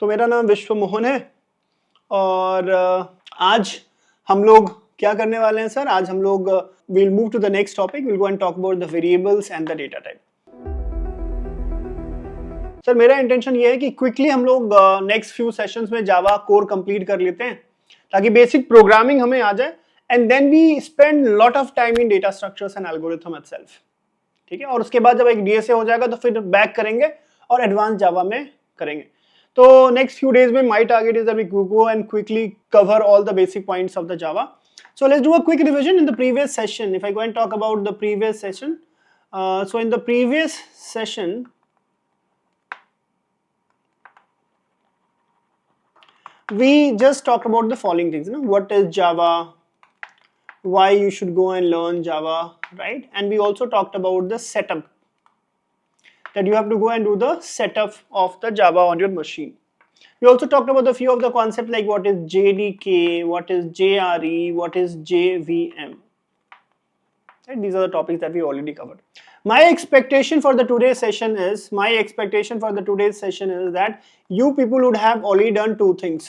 तो मेरा नाम विश्व मोहन है और आज हम लोग क्या करने वाले हैं सर? आज हम लोग will move to the next topic, will go and talk about the variables and the data type. Sir मेरा इंटेंशन ये है कि क्विकली हम लोग नेक्स्ट फ्यू सेशंस में जावा कोर कंप्लीट कर लेते हैं ताकि बेसिक प्रोग्रामिंग हमें आ जाए and then we spend lot of time in data structures and algorithm itself. ठीक है, और उसके बाद जब एक डीएसए हो जाएगा तो फिर बैक करेंगे और एडवांस जावा में करेंगे। तो नेक्स्ट फ्यू डेज में my target is that we go and quickly cover all the basic points of the Java. So let's do a quick revision in the previous session. If I go and talk about the previous session, so in the previous session, we just talked about the following things. What is Java? Why you should go and learn Java, right? And we also talked about the setup. That you have to go and do the setup of the Java on your machine. We also talked about a few of the concepts like what is JDK, what is JRE, what is JVM. Right? These are the topics that we already covered. My expectation for the today's session is that you people would have already done two things.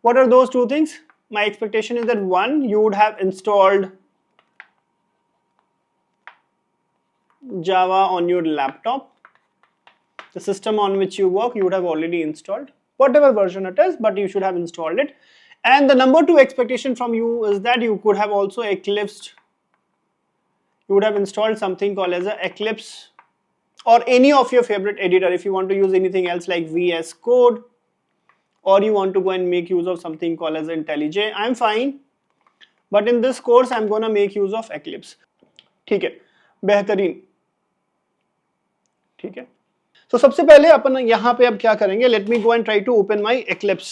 What are those two things? My expectation is that one, you would have installed Java on your laptop. The system on which you work, you would have already installed whatever version it is, but you should have installed it. And the number two expectation from you is that you could have also eclipsed, you would have installed something called as a Eclipse or any of your favorite editor. If you want to use anything else like VS Code, or you want to go and make use of something called as IntelliJ, I'm fine, but in this course I'm gonna make use of Eclipse. ठीक है, बेहतरीन, ठीक है। तो सबसे पहले अपन यहां पे अब क्या करेंगे, let me go and try to open my Eclipse.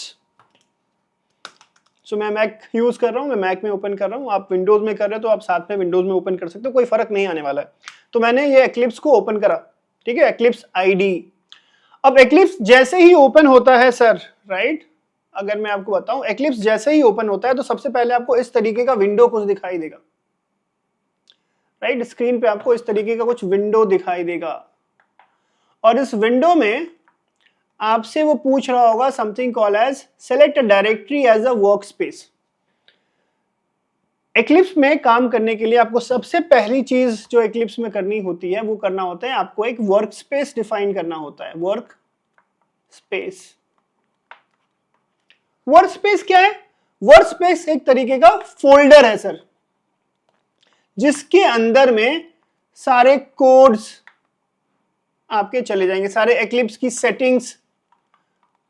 So मैं मैक यूज कर रहा हूं, मैं मैक में ओपन कर रहा हूं, आप विंडोज में कर रहे हो तो आप साथ में विंडोज में ओपन कर सकते हो, कोई फर्क नहीं आने वाला है। तो मैंने ये एक्लिप्स को ओपन करा, ठीक है, एक्लिप्स आईडी। अब एक्लिप्स जैसे ही ओपन होता है सर, राइट, अगर मैं आपको बताऊं एक्लिप्स जैसे ही ओपन होता है तो सबसे पहले आपको इस तरीके का विंडो कुछ दिखाई देगा, राइट, स्क्रीन पे आपको इस तरीके का कुछ विंडो दिखाई देगा और इस विंडो में आपसे वो पूछ रहा होगा something call as select a directory as a work space. Eclipse में काम करने के लिए आपको सबसे पहली चीज जो एक्लिप्स में करनी होती है वो करना होता है, आपको एक वर्क स्पेस डिफाइन करना होता है। वर्क स्पेस, वर्क स्पेस क्या है? वर्क स्पेस एक तरीके का फोल्डर है सर, जिसके अंदर में सारे कोड्स आपके चले जाएंगे, सारे एक्लिप्स की सेटिंग्स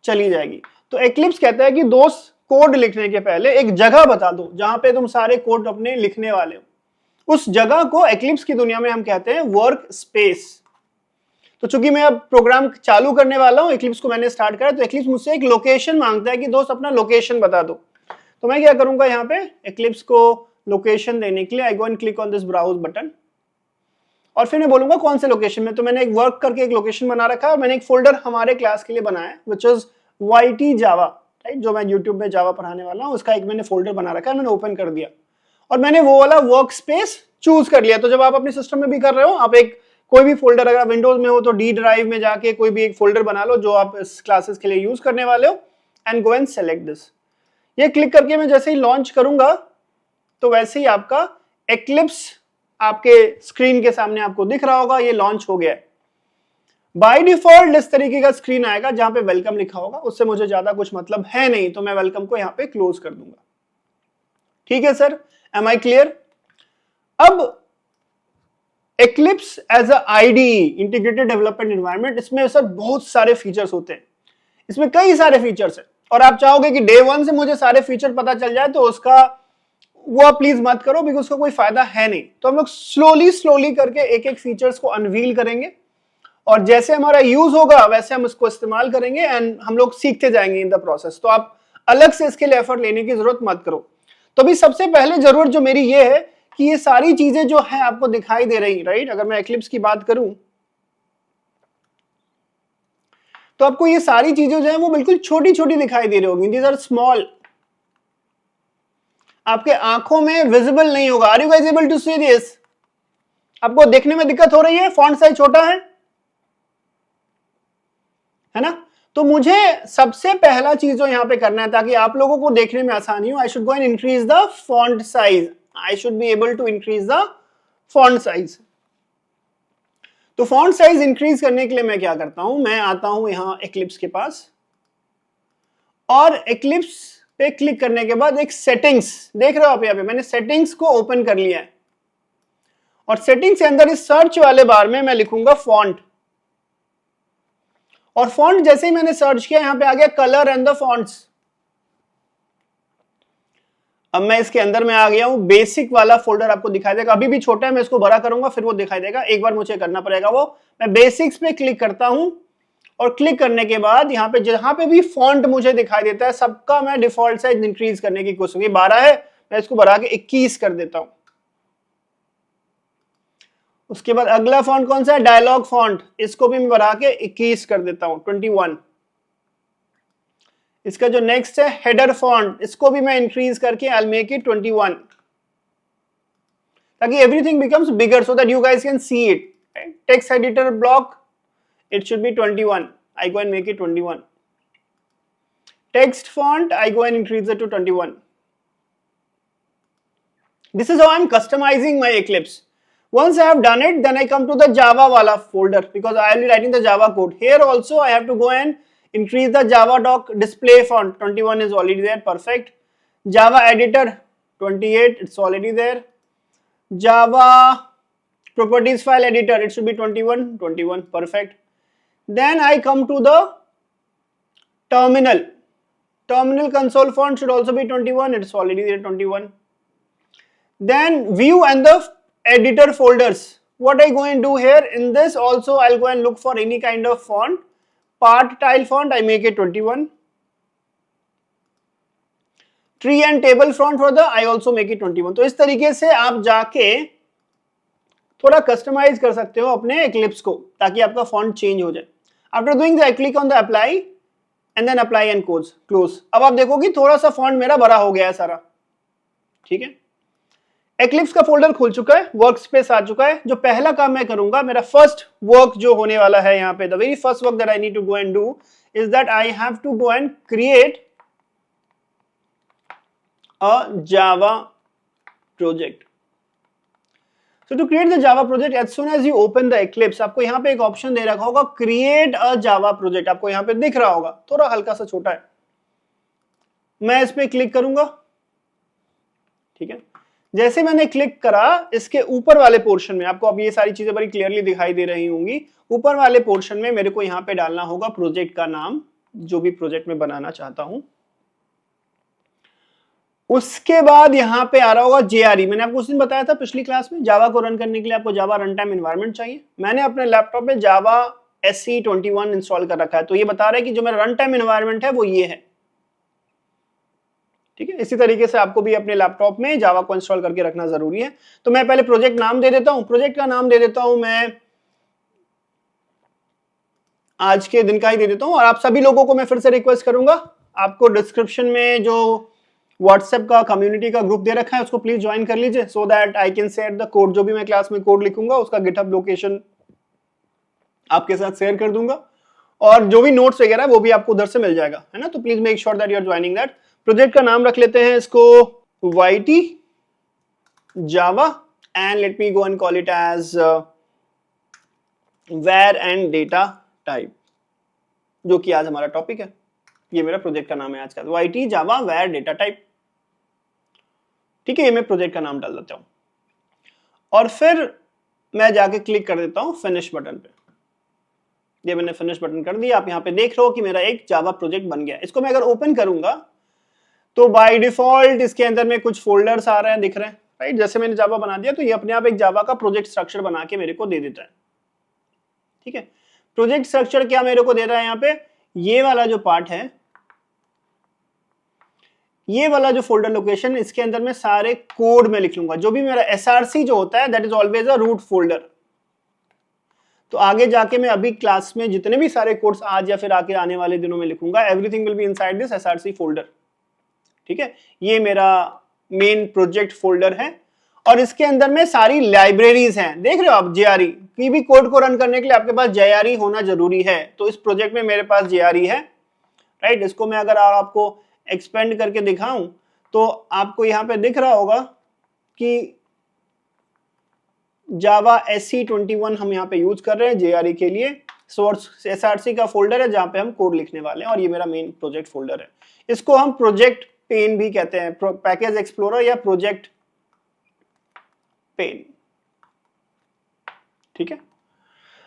चली जाएगी। तो एक्लिप्स कहता है कि दोस्त कोड लिखने के पहले एक जगह बता दो जहां पे तुम सारे कोड अपने लिखने वाले हो। उस जगह को एक्लिप्स की दुनिया में हम कहते हैं वर्क स्पेस। तो चूंकि मैं अब प्रोग्राम चालू करने वाला हूं, एक्लिप्स को मैंने स्टार्ट करा, तो एक्लिप्स मुझसे एक लोकेशन मांगता है कि दोस्त अपना लोकेशन बता दो। तो मैं क्या करूंगा, यहाँ पे एक्लिप्स को लोकेशन देने के लिए I go and click on this browse button और फिर मैं बोलूंगा कौन से लोकेशन में। तो मैंने एक वर्क करके एक लोकेशन बना रखा है और मैंने एक फोल्डर हमारे क्लास के लिए बनाया है which is YT Java, right, जो मैं यूट्यूब में जावा पढ़ाने वाला हूं उसका एक मैंने फोल्डर बना रखा है, मैंने ओपन कर दिया और मैंने वो वाला वर्क स्पेस चूज कर लिया। तो जब आप अपने सिस्टम में भी कर रहे हो, आप एक कोई भी फोल्डर, अगर विंडोज में हो तो डी ड्राइव में जाके कोई भी एक फोल्डर बना लो जो आप इस क्लासेस के लिए यूज करने वाले हो and go and select this. ये क्लिक करके मैं जैसे ही लॉन्च करूंगा तो वैसे ही आपका एक्लिप्स आपके स्क्रीन के सामने आपको दिख रहा होगा, ये लॉन्च हो गया है। बाय डिफॉल्ट इस तरीके का स्क्रीन आएगा जहां पे वेलकम लिखा होगा, उससे मुझे ज्यादा कुछ मतलब है नहीं, तो मैं वेलकम को यहां पे क्लोज कर दूंगा। ठीक है सर, एम आई क्लियर? अब Eclipse as a IDE, integrated development environment, इसमें सर बहुत सारे फीचर्स होते हैं, इसमें कई सारे फीचर्स हैं और आप चाहोगे कि डे वन से मुझे सारे फीचर पता चल जाए तो उसका वो आप प्लीज मत करो, बिकॉज उसका कोई फायदा है नहीं। तो हम लोग स्लोली करके एक एक फीचर्स को अनवील करेंगे और जैसे हमारा यूज होगा वैसे हम इसको इस्तेमाल करेंगे एंड हम लोग सीखते जाएंगे इन द प्रोसेस। तो आप अलग से इसके लिए एफर्ट लेने की जरूरत मत करो। तो अभी सबसे पहले जरूरत जो मेरी ये है कि ये सारी चीजें जो है आपको दिखाई दे रही, राइट, अगर मैं एक्लिप्स की बात करूं तो आपको ये सारी चीजें जो है वो बिल्कुल छोटी छोटी दिखाई दे रही होगी। दीज आर स्मॉल, आपके आंखों में विजिबल नहीं होगा। Are you guys able to see this? आपको देखने में दिक्कत हो रही है? फॉन्ट साइज छोटा है ना? तो मुझे सबसे पहला चीज जो यहां पे करना है ताकि आप लोगों को देखने में आसानी हो, I should go and increase the font size, I should be able to increase the font size. तो फॉन्ट साइज इंक्रीज करने के लिए मैं क्या करता हूं, मैं आता हूं यहां एक्लिप्स के पास और एक्लिप्स पे क्लिक करने के बाद एक सेटिंग्स देख रहे हो आप, यहां पे मैंने सेटिंग्स को ओपन कर लिया है और सेटिंग्स के अंदर इस सर्च वाले बार में मैं लिखूंगा फॉन्ट, और फॉन्ट जैसे ही मैंने सर्च किया यहां पे आ गया कलर एंड द फॉन्ट्स। अब मैं इसके अंदर में आ गया हूं, बेसिक वाला फोल्डर आपको दिखाई देगा, अभी भी छोटा है, मैं इसको बड़ा करूंगा फिर वो दिखाई देगा, एक बार मुझे करना पड़ेगा वो। मैं बेसिक्स पे क्लिक करता हूं और क्लिक करने के बाद यहां पे जहां पे भी फॉन्ट मुझे दिखाई देता है सबका मैं डिफॉल्ट साइज इंक्रीज करने की कोशिश, 12 है मैं इसको बढ़ा के 21 कर देता हूं। उसके बाद अगला फॉन्ट कौन सा है, डायलॉग फॉन्ट, इसको भी मैं बढ़ा के 21 कर देता हूं, 21। इसका जो नेक्स्ट है हेडर फॉन्ट, इसको भी मैं इंक्रीज करके आई विल मेक इट 21 ताकि everything becomes bigger so that you guys can see it. Text editor block, it should be 21, I go and make it 21. Text font, I go and increase it to 21. This is how I'm customizing my Eclipse. Once I have done it, then I come to the Java wala folder because I will be writing the Java code. Here also I have to go and increase the Java doc display font. 21 is already there, perfect. Java editor 28, it's already there. Java properties file editor, it should be 21, perfect. Then I come to the terminal. Terminal console font should also be 21. It's already there, 21. Then view and the editor folders. What I go and do here in this also, I'll go and look for any kind of font. Part tile font, I make it 21. Tree and table font for the, I also make it 21. तो इस तरीके से आप जाके थोड़ा customise कर सकते हो अपने एक्लिप्स को ताकि आपका फॉन्ट चेंज हो जाए। After doing that click on the apply and then apply and close. अब आप देखो कि थोड़ा सा फॉन्ट मेरा बड़ा हो गया है सारा, ठीक है। एक्लिप्स का फोल्डर खुल चुका है, वर्क स्पेस आ चुका है। जो पहला काम मैं करूंगा, मेरा फर्स्ट वर्क जो होने वाला है यहाँ पे, the very first work that I need to go and do is that I have to go and create a Java project. So to create the Java project, as soon as you open the Eclipse, आपको यहाँ पे एक option दे रखा होगा create a Java project, आपको यहाँ पे दिख रहा होगा, थोड़ा हल्का सा छोटा है। मैं इस पे क्लिक करूंगा, ठीक है। जैसे मैंने क्लिक करा, इसके ऊपर वाले पोर्शन में आपको अब ये सारी चीजें बड़ी क्लियरली दिखाई दे रही होंगी। ऊपर वाले पोर्शन में मेरे को यहाँ पे डालना होगा प्रोजेक्ट का नाम, जो भी प्रोजेक्ट में बनाना चाहता हूं। उसके बाद यहां पे आ रहा होगा JRE। मैंने आपको उस दिन बताया था पिछली क्लास में, जावा को रन करने के लिए आपको जावा रन टाइम एनवायरनमेंट चाहिए। मैंने अपने लैपटॉप में जावा SE21 इंस्टॉल कर रखा है, तो ये बता रहा है कि जो मेरा रन टाइम एनवायरनमेंट है वो ये है, ठीक है। इसी तरीके से आपको भी अपने लैपटॉप में जावा को इंस्टॉल करके रखना जरूरी है। तो मैं पहले प्रोजेक्ट नाम दे देता हूं, प्रोजेक्ट का नाम दे देता हूं मैं आज के दिन का ही दे देता हूं। और आप सभी लोगों को मैं फिर से रिक्वेस्ट करूंगा, आपको डिस्क्रिप्शन में जो व्हाट्सएप का कम्युनिटी का ग्रुप दे रखा है उसको प्लीज ज्वाइन कर लीजिए, so that I can share the code. जो भी मैं क्लास में कोड लिखूंगा उसका गिटहब लोकेशन आपके साथ शेयर कर दूंगा, और जो भी नोट्स वगैरह वो भी आपको उधर से मिल जाएगा, है ना। तो please make sure that you are joining that. Project का नाम रख लेते हैं इसको YT Java and let me go and call it as where and data type, जो कि आज हमारा टॉपिक है। ये मेरा प्रोजेक्ट का नाम है आज का, YT Java where data type, ठीक है। ये मैं प्रोजेक्ट का नाम डाल देता हूं और फिर मैं जाके क्लिक कर देता हूं फिनिश बटन पे। ये मैंने फिनिश बटन कर दिया। आप यहां पे देख रहे हो कि मेरा एक जावा प्रोजेक्ट बन गया। इसको मैं अगर ओपन करूंगा तो बाय डिफॉल्ट इसके अंदर में कुछ फोल्डर्स आ रहे हैं, दिख रहे हैं, राइट। जैसे मैंने जावा बना दिया तो ये अपने आप एक जावा का प्रोजेक्ट स्ट्रक्चर बना के मेरे को दे देता है, ठीक है। प्रोजेक्ट स्ट्रक्चर क्या मेरे को दे रहा है यहाँ पे, ये वाला जो पार्ट है, ये वाला जो फोल्डर लोकेशन, इसके अंदर में सारे कोड में लिख लूंगा। जो भी मेरा SRC जो होता है that is always a root folder. तो आगे जाके मैं अभी क्लास में जितने भी सारे कोड्स आज या फिर आगे आने वाले दिनों में लिखूंगा, everything will be inside this SRC folder, ठीक है। ये मेरा मेन प्रोजेक्ट फोल्डर है और इसके अंदर में सारी लाइब्रेरीज हैं। देख रहे हो आप, JRE की भी कोड को रन करने के लिए आपके पास JRE होना जरूरी है। तो इस प्रोजेक्ट में मेरे पास JRE है, राइट। इसको मैं अगर आपको एक्सपेंड करके दिखाऊं तो आपको यहां पे दिख रहा होगा कि जावा SC21 हम यहाँ पे यूज कर रहे हैं JRE के लिए। सोर्स SRC का फोल्डर है जहां पे हम कोड लिखने वाले हैं, और ये मेरा मेन प्रोजेक्ट फोल्डर है। इसको हम प्रोजेक्ट पेन भी कहते हैं, पैकेज एक्सप्लोरर या प्रोजेक्ट पेन, ठीक है।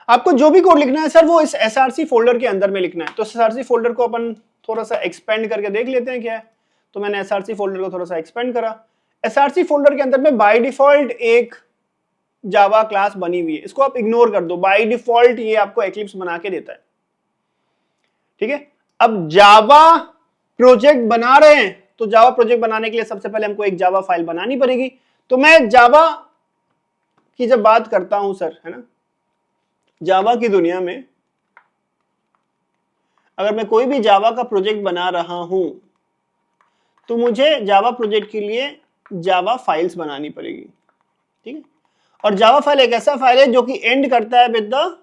आपको जो भी कोड लिखना है सर वो इस SRC फोल्डर के अंदर में लिखना है। तो SRC फोल्डर को अपन थोड़ा सा एक्सपेंड करके देख लेते हैं क्या है। तो मैंने SRC फोल्डर को थोड़ा सा एक्सपेंड करा। SRC फोल्डर के अंदर में बाय डिफॉल्ट एक जावा क्लास बनी हुई है, इसको आप इग्नोर कर दो। बाय डिफॉल्ट ये आपको एक्लिप्स बना के देता है, ठीक है। अब जावा प्रोजेक्ट बना रहे हैं, तो जावा प्रोजेक्ट बनाने के लिए सबसे पहले हमको एक जावा फाइल बनानी पड़ेगी। तो मैं जावा की जब बात करता हूं सर, है ना, जावा की दुनिया में अगर मैं कोई भी जावा का प्रोजेक्ट बना रहा हूं तो मुझे जावा प्रोजेक्ट के लिए जावा फाइल्स बनानी पड़ेगी, ठीक है। और जावा फाइल एक ऐसा फाइल है जो कि एंड करता है विद द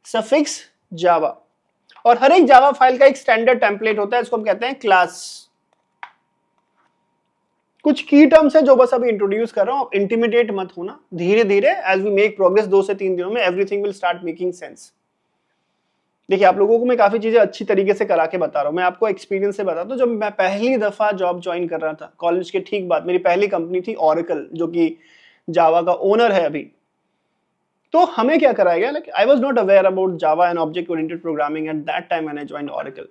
सफिक्स जावा। और हर एक जावा फाइल का एक स्टैंडर्ड टेम्पलेट होता है, इसको हम कहते हैं क्लास। कुछ की टर्म्स है जो बस अभी इंट्रोड्यूस कर रहा हूं, इंटिमिडेट मत होना, धीरे धीरे एज वी मेक प्रोग्रेस 2 से 3 दिनों में everything will start making sense. देखिए आप लोगों को मैं काफी चीजें अच्छी तरीके से करा के बता रहा हूं। मैं आपको एक्सपीरियंस से बताता हूं। जब मैं पहली दफा जॉब ज्वाइन कर रहा था कॉलेज के ठीक बाद, मेरी पहली कंपनी थी ऑरेकल, जो कि जावा का ओनर है अभी। तो हमें क्या कराया गया, like I was not aware about Java and object oriented programming at that time when I joined oracle.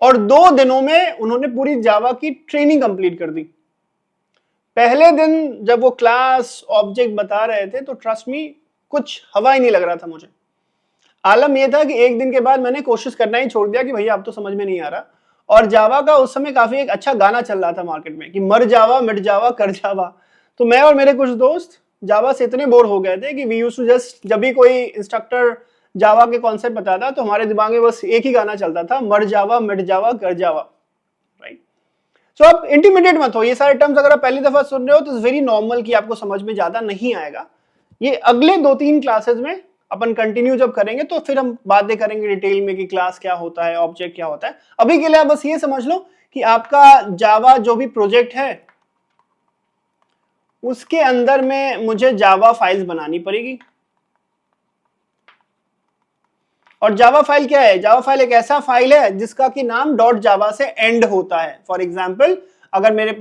और 2 दिनों में उन्होंने पूरी जावा की ट्रेनिंग कंप्लीट कर दी। पहले दिन जब वो क्लास ऑब्जेक्ट बता रहे थे तो ट्रस्ट मी कुछ हवा ही नहीं लग रहा था मुझे। आलम यह था कि एक दिन के बाद मैंने कोशिश करना ही छोड़ दिया कि भैया अब तो समझ में नहीं आ रहा। और जावा का उस समय काफी एक अच्छा गाना चल रहा था मार्केट में कि मर जावा मिट जावा कर जावा। तो मैं और मेरे कुछ दोस्त जावा से इतने बोर हो गए थे कि वी यूज्ड टू जस्ट, जब भी कोई इंस्ट्रक्टर जावा के कॉन्सेप्ट बताता तो हमारे दिमाग में बस एक ही गाना चलता था, मर जावा मिट जावा कर जावा, राइट। सो आप इंटिमिडेट मत हो। ये सारे टर्म्स अगर आप पहली दफा सुन रहे हो तो इट्स वेरी नॉर्मल कि आपको समझ में ज्यादा नहीं आएगा। ये अगले 2-3 क्लासेस में अपन कंटिन्यू जब करेंगे तो फिर हम बातें करेंगे डिटेल में कि क्लास क्या होता है, ऑब्जेक्ट क्या होता है। अभी के लिए आप बस ये समझ लो कि आपका जावा जो भी प्रोजेक्ट है उसके अंदर में मुझे जावा फाइल्स बनानी पड़ेगी। और जावा फाइल क्या है? जावा फाइल एक ऐसा फाइल है जिसका कि नाम डॉट जावा से एंड होता है। फॉर एग्जाम्पल अगर मेरे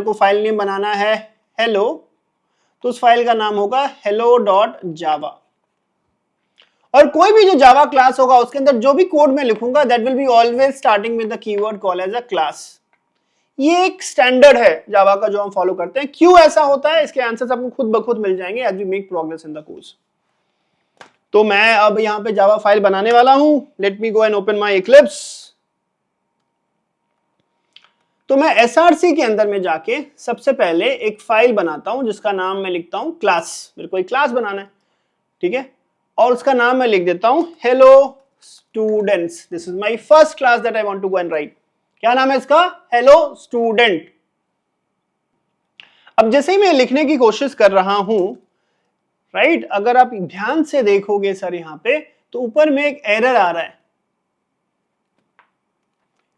को फाइल नेम बनाना है हेलो, तो उस फाइल का नाम होगा hello.java। और कोई भी जो जावा क्लास होगा उसके अंदर जो भी कोड मैं लिखूंगा that will be always starting with the keyword call as a class. ये एक स्टैंडर्ड है जावा का जो हम फॉलो करते हैं। क्यों ऐसा होता है इसके आंसर्स आपको खुद ब खुद मिल जाएंगे as we make progress in the course. तो मैं अब यहां पे जावा फाइल बनाने वाला हूं। Late me go and open my Eclipse. तो मैं SRC के अंदर में जाके सबसे पहले एक फाइल बनाता हूं जिसका नाम मैं लिखता हूं क्लास। मेरे को एक क्लास बनाना है, ठीक है, और उसका नाम मैं लिख देता हूं hello students. This is my first class that I want to go and write. क्या नाम है इसका? Hello student. अब जैसे ही मैं लिखने की कोशिश कर रहा हूं, राइट, अगर आप ध्यान से देखोगे सर यहां पे तो ऊपर में एक एरर आ रहा है।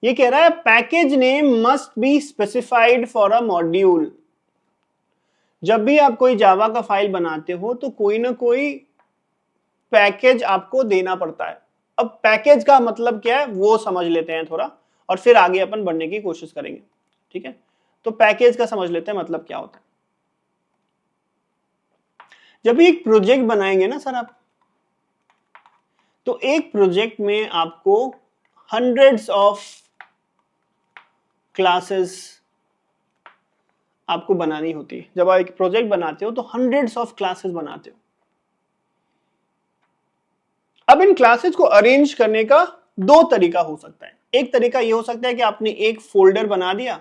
ये कह रहा है package name must be specified for a module. जब भी आप कोई जावा का फाइल बनाते हो तो कोई ना कोई पैकेज आपको देना पड़ता है। अब पैकेज का मतलब क्या है वो समझ लेते हैं थोड़ा, और फिर आगे अपन बढ़ने की कोशिश करेंगे, ठीक है। तो पैकेज का समझ लेते हैं मतलब क्या होता है। जब भी एक प्रोजेक्ट बनाएंगे ना सर आप, तो एक प्रोजेक्ट में आपको हंड्रेड्स ऑफ क्लासेस आपको बनानी होती है। जब आप एक प्रोजेक्ट बनाते हो तो हंड्रेड्स ऑफ क्लासेस बनाते हो। अब इन क्लासेस को अरेंज करने का 2 तरीका हो सकता है। एक तरीका यह हो सकता है कि आपने एक फोल्डर बना दिया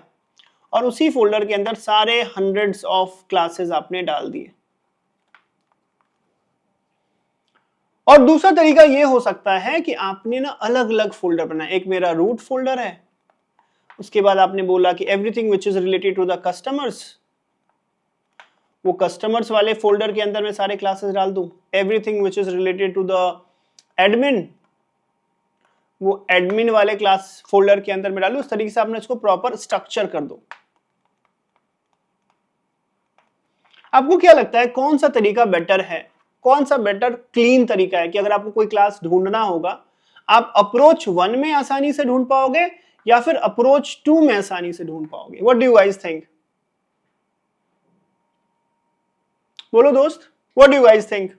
और उसी फोल्डर के अंदर सारे हंड्रेड्स ऑफ क्लासेस आपने डाल दिए। और दूसरा तरीका यह हो सकता है कि आपने ना अलग अलग फोल्डर बनाए। एक मेरा रूट फोल्डर है, उसके बाद आपने बोला कि everything which is related to the customers, वो कस्टमर्स वाले फोल्डर के अंदर में सारे क्लासेस डाल दूं, everything which is related to the admin वो एडमिन वाले क्लास फोल्डर के अंदर में डालूं। उस तरीके से आपने इसको प्रॉपर स्ट्रक्चर कर दो। आपको क्या लगता है कौन सा तरीका बेटर है, कौन सा बेटर क्लीन तरीका है कि अगर आपको कोई क्लास ढूंढना होगा आप अप्रोच 1 में आसानी से ढूंढ पाओगे या फिर अप्रोच 2 में आसानी से ढूंढ पाओगे? What do you guys think? बोलो दोस्त, what do you guys think?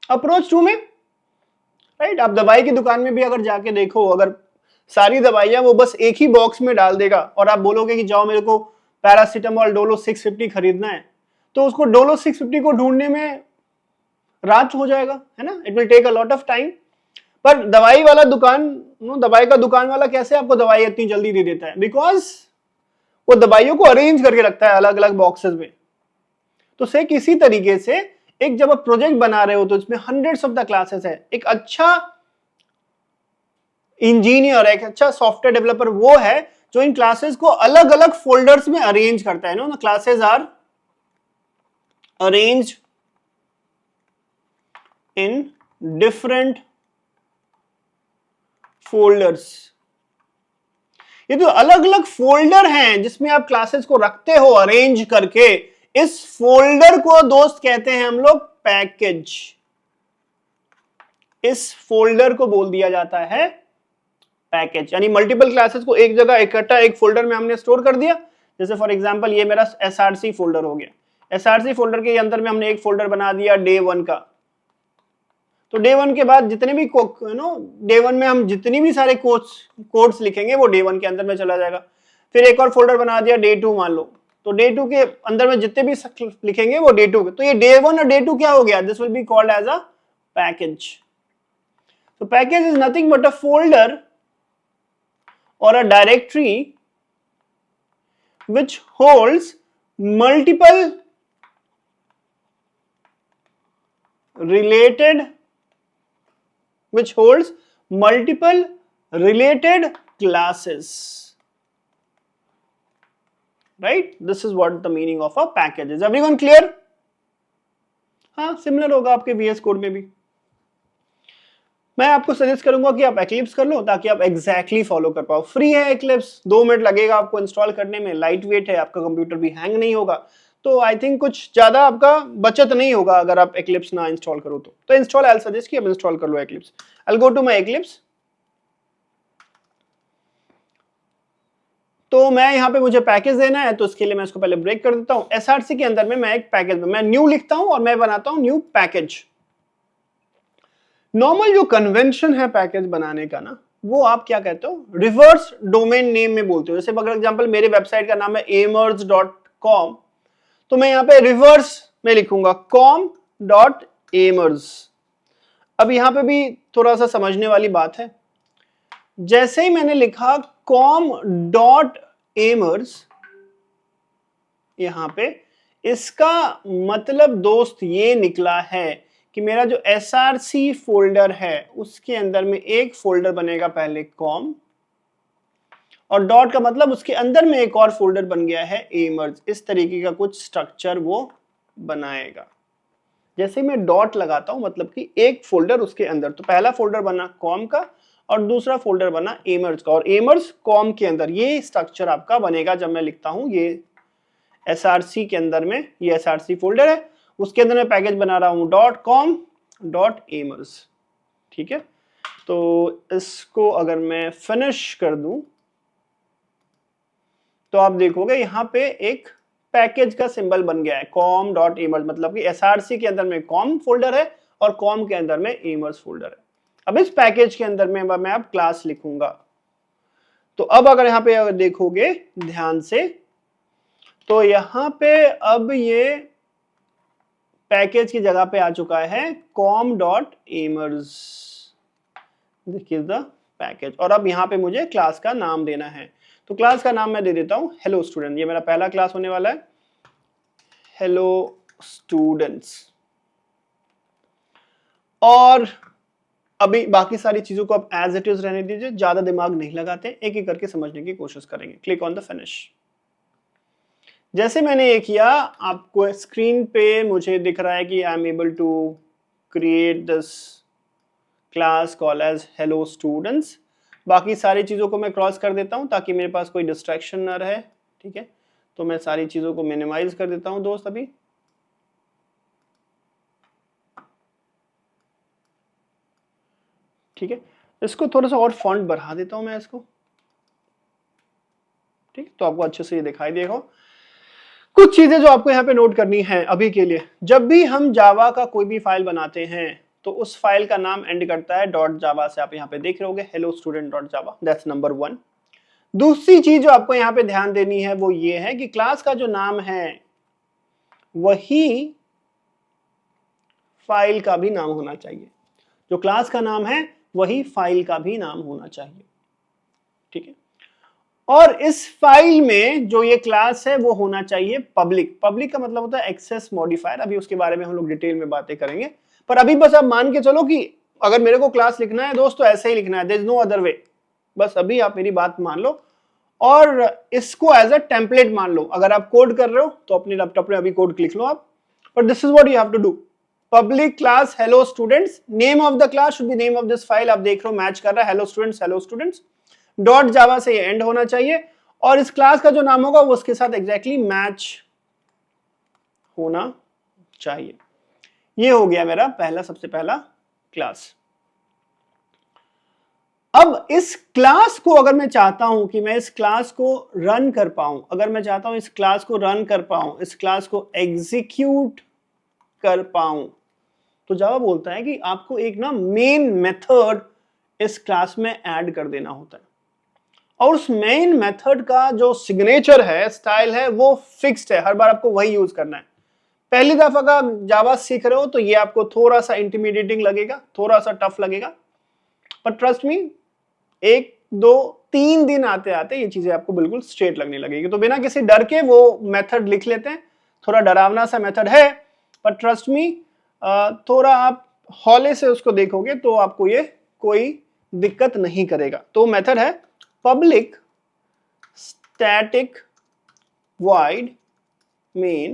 Approach 2 में, राइट? आप दवाई की दुकान में भी अगर जाके देखो, अगर सारी दवाइयां वो बस एक ही बॉक्स में डाल देगा और आप बोलोगे कि जाओ मेरे को पैरासीटामोल डोलो 650 खरीदना है, तो उसको डोलो 650 को ढूंढने में रात हो जाएगा, है ना? It will take a lot of time. पर दवाई वाला दवाई का दुकान वाला कैसे आपको दवाई इतनी जल्दी दे देता है? बिकॉज वो दवाइयों को अरेंज करके रखता है अलग अलग बॉक्सेस में। तो से किसी तरीके से एक जब आप प्रोजेक्ट बना रहे हो तो इसमें हंड्रेड्स ऑफ द क्लासेस है, एक अच्छा इंजीनियर, एक अच्छा सॉफ्टवेयर डेवलपर वो है जो इन क्लासेस को अलग अलग फोल्डर्स में अरेंज करता है। No, classes are arranged in different folders. ये तो अलग अलग फोल्डर हैं जिसमें आप क्लासेस को रखते हो अरेंज करके, इस फोल्डर को दोस्त कहते हैं हम लोग पैकेज। इस फोल्डर को बोल दिया जाता है पैकेज। यानी मल्टीपल क्लासेस को एक जगह इकट्ठा एक फोल्डर में हमने स्टोर कर दिया। जैसे फॉर एग्जांपल ये मेरा एसआरसी फोल्डर हो गया। एसआरसी फोल्डर के अंदर में हमने एक फोल्डर बना दिया डे 1 का। तो डे 1 के बाद जितने भी डे 1 में हम जितनी भी सारे कोड्स लिखेंगे वो डे 1 के अंदर में चला जाएगा। फिर एक और फोल्डर बना दिया डे 2 मान लो, तो डे 2 के अंदर में जितने भी लिखेंगे वो डे 2 के। तो ये डे 1 और डे 2 क्या हो गया? This will be called as a package. तो package is nothing but a folder or a directory which holds multiple related classes, right? This is what the meaning of a package is. Everyone clear? हाँ, similar होगा आपके VS code में भी। मैं आपको suggest करूंगा कि आप एक्लिप्स कर लो ताकि आप एग्जैक्टली फॉलो कर पाओ। फ्री है एक्लिप्स, 2 मिनट लगेगा आपको इंस्टॉल करने में, लाइट वेट है, आपका कंप्यूटर भी हैंग नहीं होगा। तो आई थिंक कुछ ज्यादा आपका बचत नहीं होगा अगर आप एक्लिप्स ना इंस्टॉल करो तो इंस्टॉल, आई सजेस्ट कि आप इंस्टॉल कर लो Eclipse. I go to my Eclipse. तो मैं यहाँ पे मुझे पैकेज देना है, तो इसके लिए मैं इसको पहले ब्रेक कर देता हूँ। एसआरसी के अंदर में मैं एक पैकेज में मैं न्यू लिखता हूँ और मैं बनाता हूँ न्यू पैकेज। नॉर्मल जो कन्वेंशन है पैकेज बनाने का ना, वो आप क्या कहते हो? रिवर्स डोमेन नेम में बोलते हो। जैसे फॉर एग्जांपल मेरे वेबसाइट का नाम है amers.com, तो मैं यहां पे रिवर्स में लिखूंगा com.amers। अब यहां पे भी थोड़ा सा समझने वाली बात है। जैसे ही मैंने लिखा com.amers यहां पे, इसका मतलब दोस्त ये निकला है कि मेरा जो एसआरसी फोल्डर है उसके अंदर में एक फोल्डर बनेगा पहले कॉम, और डॉट का मतलब उसके अंदर में एक और फोल्डर बन गया है एमर्स। इस तरीके का कुछ स्ट्रक्चर वो बनाएगा। जैसे मैं डॉट लगाता हूं मतलब कि एक फोल्डर उसके अंदर, तो पहला फोल्डर बना कॉम का और दूसरा फोल्डर बना एमर्स का, और एमर्स कॉम के अंदर ये स्ट्रक्चर आपका बनेगा। जब मैं लिखता हूं ये एसआरसी के अंदर में, ये एसआरसी फोल्डर है, उसके अंदर मैं पैकेज बना रहा हूं .com.amers। ठीक है, तो इसको अगर मैं फिनिश कर दूं तो आप देखोगे यहां पे एक पैकेज का सिंबल बन गया है com.amers, मतलब कि एसआरसी के अंदर में कॉम फोल्डर है और कॉम के अंदर में एमर्स फोल्डर है। अब इस पैकेज के अंदर में मैं अब क्लास लिखूंगा। तो अब अगर यहां पे अगर देखोगे ध्यान से, तो यहां पे अब ये पैकेज की जगह पे आ चुका है com.amers। देखिए द पैकेज। और अब यहां पे मुझे क्लास का नाम देना है, तो क्लास का नाम मैं दे देता हूं हेलो स्टूडेंट। ये मेरा पहला क्लास होने वाला है, हेलो स्टूडेंट्स। और अभी बाकी सारी चीजों को आप एज इट इज रहने दीजिए, ज्यादा दिमाग नहीं लगाते, एक एक करके समझने की कोशिश करेंगे। Click on the finish. जैसे मैंने ये किया, आपको स्क्रीन पे मुझे दिख रहा है कि I am able to create this class call as hello students. बाकी सारी चीज़ों को मैं क्रॉस कर देता हूँ ताकि मेरे पास कोई डिस्ट्रैक्शन ना रहे, ठीक है। तो मैं सारी चीज़ों को मिनिमाइज कर देता हूँ दोस्त अभी। ठीक है, इसको थोड़ा सा और फॉन्ट बढ़ा देता हूँ मैं इसको, ठीक, तो आपको अच्छे से ये दिखाई देगा। कुछ चीजें जो आपको यहाँ पे नोट करनी है अभी के लिए, जब भी हम जावा का कोई भी फाइल बनाते हैं तो उस फाइल का नाम एंड करता है डॉट जावा से। आप यहाँ पे देख रहे होगे hello student dot Java, that's number 1। दूसरी चीज जो आपको यहाँ पे ध्यान देनी है वो ये है कि क्लास का जो नाम है वही फाइल का भी नाम होना चाहिए। जो क्लास का नाम है वही फाइल का भी नाम होना चाहिए, ठीक है। और इस फाइल में जो ये क्लास है वो होना चाहिए पब्लिक। पब्लिक का मतलब होता है एक्सेस मॉडिफायर, अभी उसके बारे में हम लोग डिटेल में बातें करेंगे। पर अभी बस आप मान के चलो कि अगर मेरे को क्लास लिखना है दोस्तों ऐसे ही लिखना है, there is no other way. बस अभी आप मेरी बात मान लो और इसको एज अ टेम्पलेट मान लो। अगर आप कोड कर रहे हो तो अपने लैपटॉप में अभी कोड लिख लो आप, पर this is what you have to do. Public class hello students, name of the class should be name of this file. आप देख रहे हो मैच कर रहा है, हेलो स्टूडेंट्स डॉट जावा से ये एंड होना चाहिए और इस क्लास का जो नाम होगा वो उसके साथ एग्जैक्टली मैच होना चाहिए। ये हो गया मेरा पहला, सबसे पहला क्लास। अब इस क्लास को अगर मैं चाहता हूं कि मैं इस क्लास को रन कर पाऊं, अगर मैं चाहता हूं इस क्लास को रन कर पाऊं, इस क्लास को एग्जीक्यूट कर पाऊं, तो जावा बोलता है कि आपको एक ना मेन मेथड इस क्लास में ऐड कर देना होता है। और उस मेन मेथड का जो सिग्नेचर है, स्टाइल है, वो फिक्स्ड है, हर बार आपको वही यूज करना है। पहली दफा का जावा सीख रहे हो तो ये आपको थोड़ा सा इंटिमिडेटिंग लगेगा, थोड़ा सा टफ लगेगा, पर ट्रस्ट मी 1 2 3 दिन आते आते ये चीजें आपको बिल्कुल स्ट्रेट लगने लगेगी। तो बिना किसी डर के वो मेथड लिख लेते हैं। थोड़ा डरावना सा मेथड है, पर ट्रस्ट मी थोड़ा आप हौले से उसको देखोगे तो आपको ये कोई दिक्कत नहीं करेगा। तो मेथड है public static void main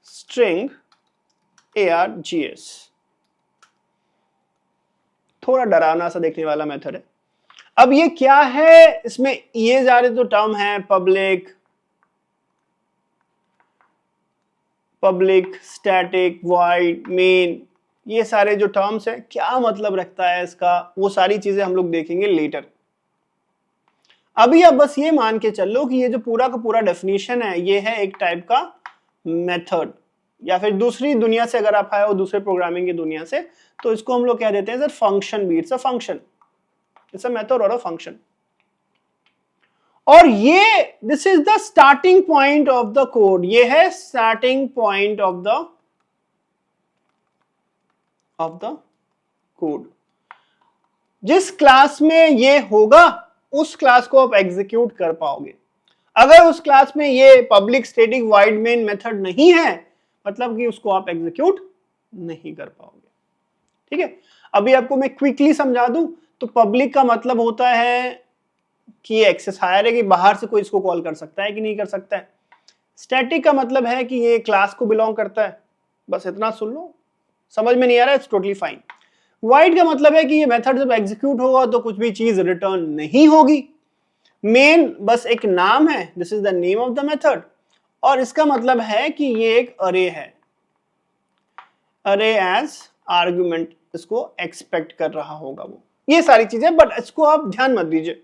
string args। थोड़ा डरावना सा देखने वाला मेथड है। अब ये क्या है, इसमें ये सारे तो टर्म है, पब्लिक स्टैटिक वॉइड मेन, ये सारे जो टर्म्स है क्या मतलब रखता है इसका, वो सारी चीजें हम लोग देखेंगे लेटर। अभी आप बस ये मान के चल लो कि ये जो पूरा का पूरा डेफिनेशन है ये है एक टाइप का मेथड, या फिर दूसरी दुनिया से अगर आप आए हो, दूसरे प्रोग्रामिंग की दुनिया से, तो इसको हम लोग कह देते हैं सर फंक्शन भी। It's a function, it's a method और अ फंक्शन। और ये this is the starting point of the code, ये है starting point of the code. जिस क्लास में ये होगा उस क्लास को आप एग्जीक्यूट कर पाओगे। अगर उस क्लास में ये public static void main method नहीं है, मतलब कि उसको आप एग्जीक्यूट नहीं कर पाओगे, ठीक है। अभी आपको मैं क्विकली समझा दूं तो पब्लिक का मतलब होता है कि एक्सेस हायर है, कि बाहर से कोई इसको कॉल कर सकता है कि नहीं कर सकता है। स्टैटिक का मतलब है कि ये क्लास को बिलोंग करता है। बस इतना सुन लो, समझ में नहीं आ रहा है इट्स टोटली फाइन। वाइड का मतलब है कि ये मेथड जब एग्जीक्यूट होगा तो कुछ भी चीज रिटर्न नहीं होगी। मेन बस एक नाम है, this is the name of the method, और इसका मतलब है कि ये एक अरे है, अरे एज आर्गुमेंट इसको एक्सपेक्ट कर रहा होगा वो, ये सारी चीजें। बट इसको आप ध्यान मत दीजिए,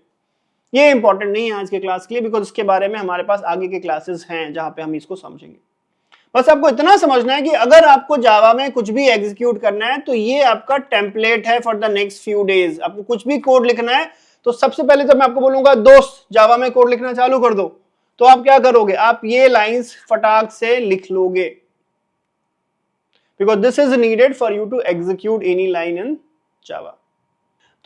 ये इंपॉर्टेंट नहीं है आज के क्लास के लिए, बिकॉज इसके बारे में हमारे पास आगे के क्लासेस हैं जहां पे हम इसको समझेंगे। बस आपको इतना समझना है कि अगर आपको जावा में कुछ भी एग्जीक्यूट करना है तो ये आपका टेम्पलेट है for the next few days. आपको कुछ भी कोड लिखना है तो सबसे पहले जब मैं आपको बोलूंगा दोस्त जावा में कोड लिखना चालू कर दो, तो आप क्या करोगे, आप ये लाइंस फटाक से लिख लोगे, because this is needed for you to execute any line in Java.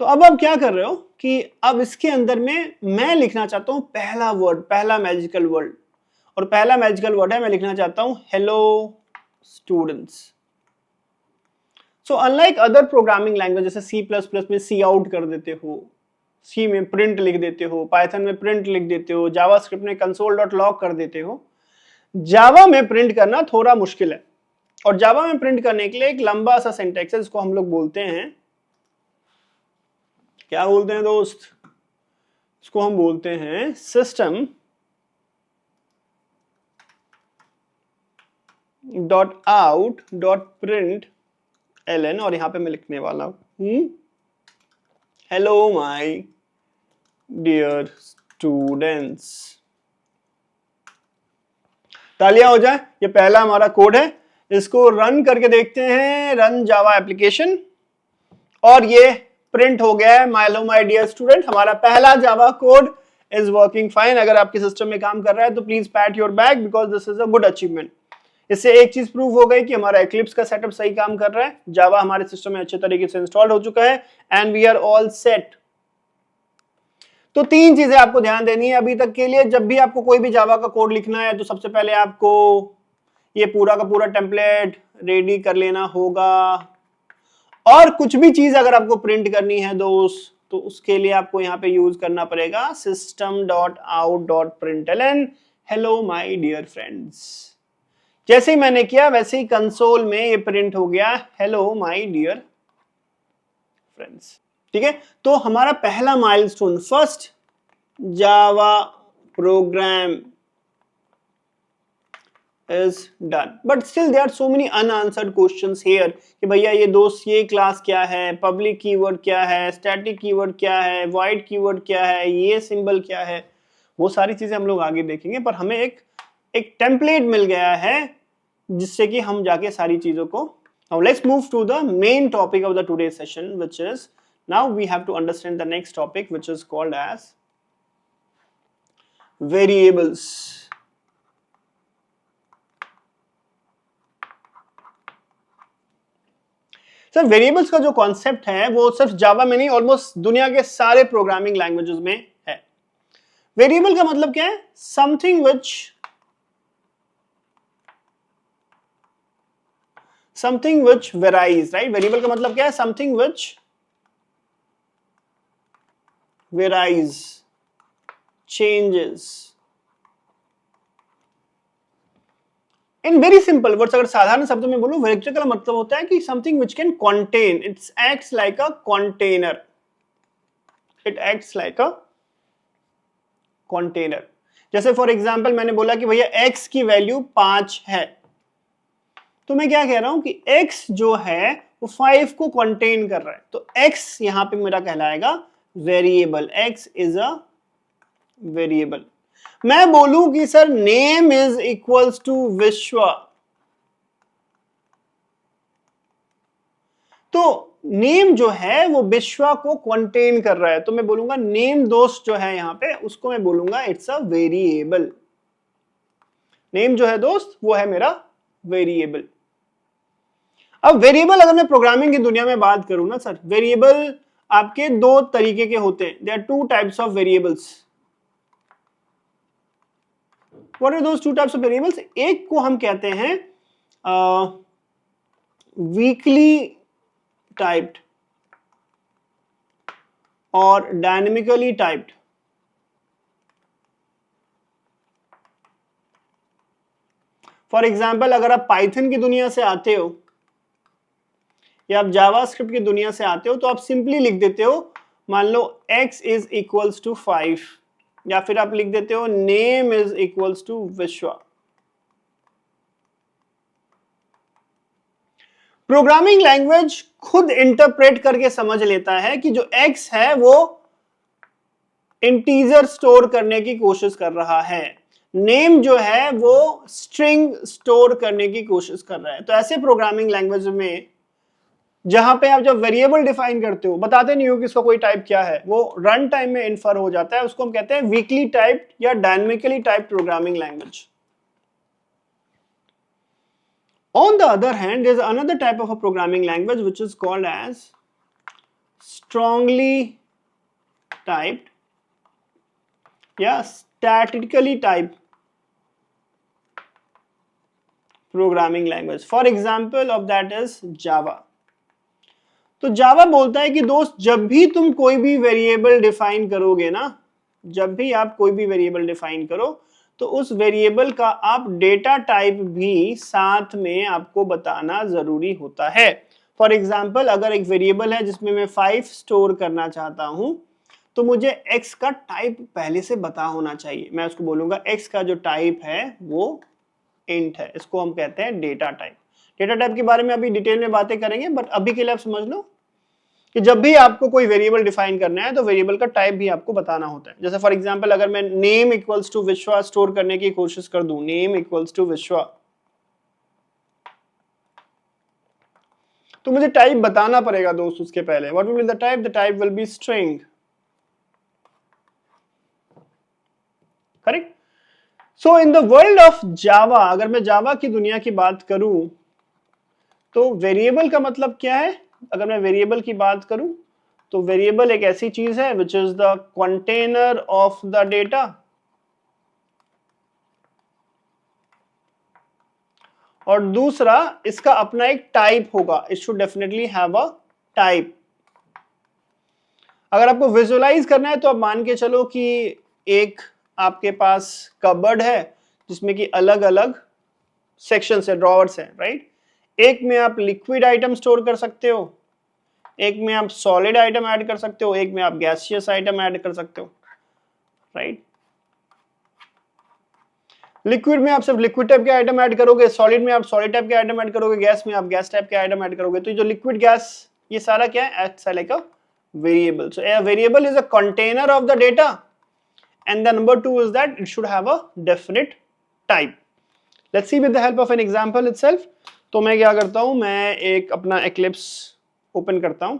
तो अब आप क्या कर रहे हो कि अब इसके अंदर में मैं लिखना चाहता हूं पहला वर्ड, पहला मैजिकल वर्ड, और पहला मैजिकल वर्ड है, मैं लिखना चाहता हूं hello students. So unlike other programming language जैसे C++ में सी आउट कर देते हो, सी में प्रिंट लिख देते हो, पाइथन में प्रिंट लिख देते हो, जावास्क्रिप्ट में कंसोल.log कर देते हो, जावा में प्रिंट करना थोड़ा मुश्किल है, और जावा में प्रिंट करने के लिए एक लंबा सा सिंटैक्स है जिसको हम लोग बोलते हैं, क्या बोलते हैं दोस्त, इसको हम बोलते हैं system dot out dot println एलन, और यहां पे मैं लिखने वाला हूं हेलो माय डियर स्टूडेंट्स। तालियां हो जाए, ये पहला हमारा कोड है, इसको रन करके देखते हैं, रन जावा एप्लीकेशन, और ये प्रिंट हो गया है हेलो माय डियर स्टूडेंट। हमारा पहला Java code is working fine. अगर आपके सिस्टम में काम कर रहा है तो please pat your back because this is a good achievement. इससे एक चीज प्रूव हो गई कि हमारा एक्लिप्स का सेटअप सही काम कर रहा है, जावा हमारे सिस्टम में अच्छे तरीके से इंस्टॉल हो चुका है, and we are all set. तो तीन चीजें आपको ध्यान देनी है अभी तक के लिए। जब भी आपको कोई भी जावा का कोड लिखना है तो सबसे पहले आपको ये पूरा का पूरा टेम्पलेट रेडी कर लेना होगा, और कुछ भी चीज अगर आपको प्रिंट करनी है दोस्त तो उसके लिए आपको यहां पे यूज करना पड़ेगा system dot out dot println hello my dear friends. जैसे ही मैंने किया वैसे ही कंसोल में ये प्रिंट हो गया हेलो माय डियर फ्रेंड्स। ठीक है, तो हमारा पहला milestone, first Java program is done, but still there are so many unanswered questions here कि भैया ये दोस्त ये क्लास क्या है, पब्लिक कीवर्ड क्या है, स्टैटिक कीवर्ड क्या है, void कीवर्ड क्या है, ये सिंबल क्या है, वो सारी चीजें हम लोग आगे देखेंगे। पर हमें एक टेम्पलेट मिल गया है जिससे कि हम जाके सारी चीजों को, now let's move to the main topic of the today's session, which is now we have to understand the next topic, which is called as variables। Sir variables का जो कॉन्सेप्ट है वो सिर्फ जावा में नहीं, ऑलमोस्ट दुनिया के सारे प्रोग्रामिंग लैंग्वेजेस में है। वेरिएबल का मतलब क्या है, something which varies, right. Variable का मतलब क्या है, something which varies, changes. In very simple words, अगर साधारण शब्दों में बोलूं, वेक्टर का मतलब होता है कि something which can contain, it's acts like a container, it acts like a container. जैसे फॉर एग्जांपल मैंने बोला कि भैया x की वैल्यू 5 है, तो मैं क्या कह रहा हूं कि x जो है वो 5 को कंटेन कर रहा है, तो x यहां पे मेरा कहलाएगा variable, x is a variable. मैं बोलूं कि sir name is equals to Vishwa, तो नेम जो है वो विश्व को कंटेन कर रहा है, तो मैं बोलूंगा नेम दोस्त जो है यहां पे उसको मैं बोलूंगा इट्स अ वेरिएबल। नेम जो है दोस्त वो है मेरा वेरिएबल। अब वेरिएबल अगर मैं प्रोग्रामिंग की दुनिया में बात करूं ना सर, वेरिएबल आपके दो तरीके के होते हैं, there are two types of variables. What are those two types of variables? एक को हम कहते हैं वीकली टाइप्ड और डायनेमिकली टाइप्ड। फॉर एग्जाम्पल अगर आप पाइथन की दुनिया से आते हो या आप जावास्क्रिप्ट की दुनिया से आते हो तो आप सिंपली लिख देते हो, मान लो x इज इक्वल्स टू 5, या फिर आप लिख देते हो नेम इज इक्वल्स टू विश्व। प्रोग्रामिंग लैंग्वेज खुद इंटरप्रेट करके समझ लेता है कि जो x है वो इंटीजर स्टोर करने की कोशिश कर रहा है, नेम जो है वो स्ट्रिंग स्टोर करने की कोशिश कर रहा है। तो ऐसे प्रोग्रामिंग लैंग्वेज में जहां पे आप जब वेरिएबल डिफाइन करते हो, बताते नहीं हो कि इसका कोई टाइप क्या है, वो रन टाइम में इन्फर हो जाता है, उसको हम कहते हैं वीकली टाइप्ड या dynamically typed programming language. On the other hand, there is another type of a programming language which is called as strongly typed या statically typed programming language. For example of that is Java. तो जावा बोलता है कि दोस्त जब भी तुम कोई भी वेरिएबल डिफाइन करोगे ना, जब भी आप कोई भी वेरिएबल डिफाइन करो तो उस वेरिएबल का आप डेटा टाइप भी साथ में आपको बताना जरूरी होता है। फॉर एग्जाम्पल अगर एक वेरिएबल है जिसमें मैं 5 स्टोर करना चाहता हूं, तो मुझे x का टाइप पहले से पता होना चाहिए। मैं उसको बोलूंगा x का जो टाइप है वो इंट है, इसको हम कहते हैं डेटा टाइप। डेटा टाइप के बारे में अभी डिटेल में बातें करेंगे, बट अभी के लिए आप समझ लो कि जब भी आपको कोई वेरिएबल डिफाइन करना है तो वेरिएबल का टाइप भी आपको बताना होता है। जैसे फॉर एग्जांपल अगर मैं नेम इक्वल्स टू विश्वा स्टोर करने की कोशिश कर दूं, नेम इक्वल्स टू विश्वा, तो मुझे टाइप बताना पड़ेगा दोस्त उसके पहले। What will be the type? The type will be string, correct. So in the world of Java, अगर मैं जावा की दुनिया की बात करूं तो वेरिएबल का मतलब क्या है? अगर मैं वेरिएबल की बात करूं तो वेरिएबल एक ऐसी चीज है which is the container of the data, और दूसरा इसका अपना एक टाइप होगा। It should definitely have a type. अगर आपको विजुअलाइज करना है तो आप मान के चलो कि एक आपके पास कबर्ड है जिसमें कि अलग अलग सेक्शंस है, ड्रॉवर्स है, राइट। एक में आप लिक्विड आइटम स्टोर कर सकते हो, एक में आप सॉलिड आइटम ऐड कर सकते हो, एक में आप गैसियस आइटम ऐड कर सकते हो, राइट। लिक्विड में आप सिर्फ लिक्विड टाइप के आइटम ऐड करोगे, सॉलिड में आप सॉलिड टाइप के आइटम ऐड करोगे, गैस में आप गैस टाइप के आइटम ऐड करोगे। तो जो लिक्विड गैस ये सारा क्या है? Acts like a variable. So a variable is a container of the data, and the number 2 is that it should have a definite type. Let's see with the help of an example itself. तो मैं क्या करता हूं, मैं एक अपना Eclipse open करता हूं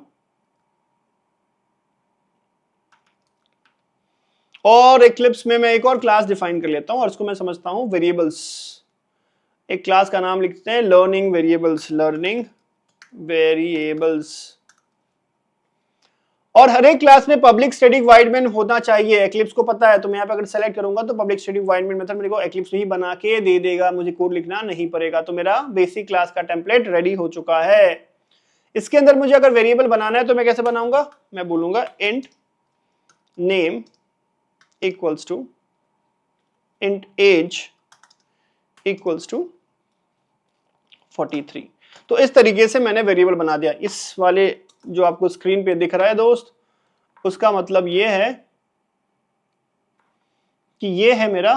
और Eclipse में मैं एक और क्लास डिफाइन कर लेता हूं और इसको मैं समझता हूं वेरिएबल्स। एक क्लास का नाम लिखते हैं लर्निंग वेरिएबल्स, लर्निंग वेरिएबल्स। और हर एक क्लास में पब्लिक स्टैटिक वॉइड मेन होना चाहिए। Eclipse को पता है, तो मैं यहाँ पे अगर सेलेक्ट करूंगा तो public static void main method मेरे को Eclipse ही बना के दे देगा, मुझे कोड लिखना नहीं पड़ेगा। तो मेरा बेसिक क्लास का टेम्पलेट रेडी हो चुका है। इसके अंदर मुझे अगर वेरिएबल बनाना है तो मैं कैसे बनाऊंगा? मैं बोलूंगा int name equals to int age equals to 43। तो इस तरीके से मैंने वेरिएबल बना दिया। इस वाले जो आपको स्क्रीन पे दिख रहा है दोस्त, उसका मतलब ये है कि ये है मेरा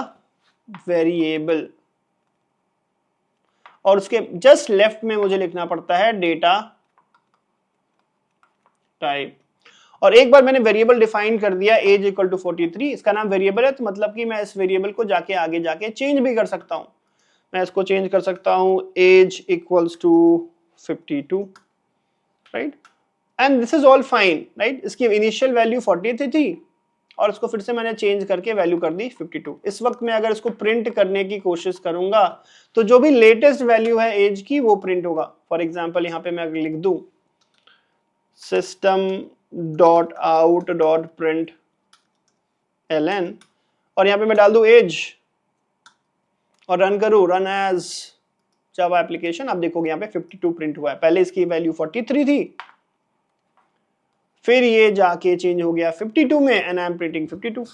वेरिएबल, और उसके जस्ट लेफ्ट में मुझे लिखना पड़ता है डेटा टाइप। और एक बार मैंने वेरिएबल डिफाइन कर दिया एज इक्वल टू 43, इसका नाम वेरिएबल है, तो मतलब कि मैं इस वेरिएबल को जाके आगे जाके चेंज भी कर सकता हूं। मैं इसको चेंज कर सकता हूं age equals to 52, right, and this is all fine, right. इसकी इनिशियल वैल्यू 43 थी और इसको फिर से मैंने चेंज करके वैल्यू कर दी 52। इस वक्त मैं अगर इसको प्रिंट करने की कोशिश करूंगा तो जो भी लेटेस्ट वैल्यू है एज की वो प्रिंट होगा। फॉर एग्जांपल यहाँ पे मैं अगर लिख दूं system.out.println और यहाँ पे मैं डाल दूं एज और रन करूं, रन एज जावा एप्लीकेशन, आप देखोगे यहाँ पे 52 प्रिंट हुआ है। पहले इसकी वैल्यू 43 थी, फिर ये जाके चेंज हो गया 52 में, एंड आई एम प्रिंटिंग 52।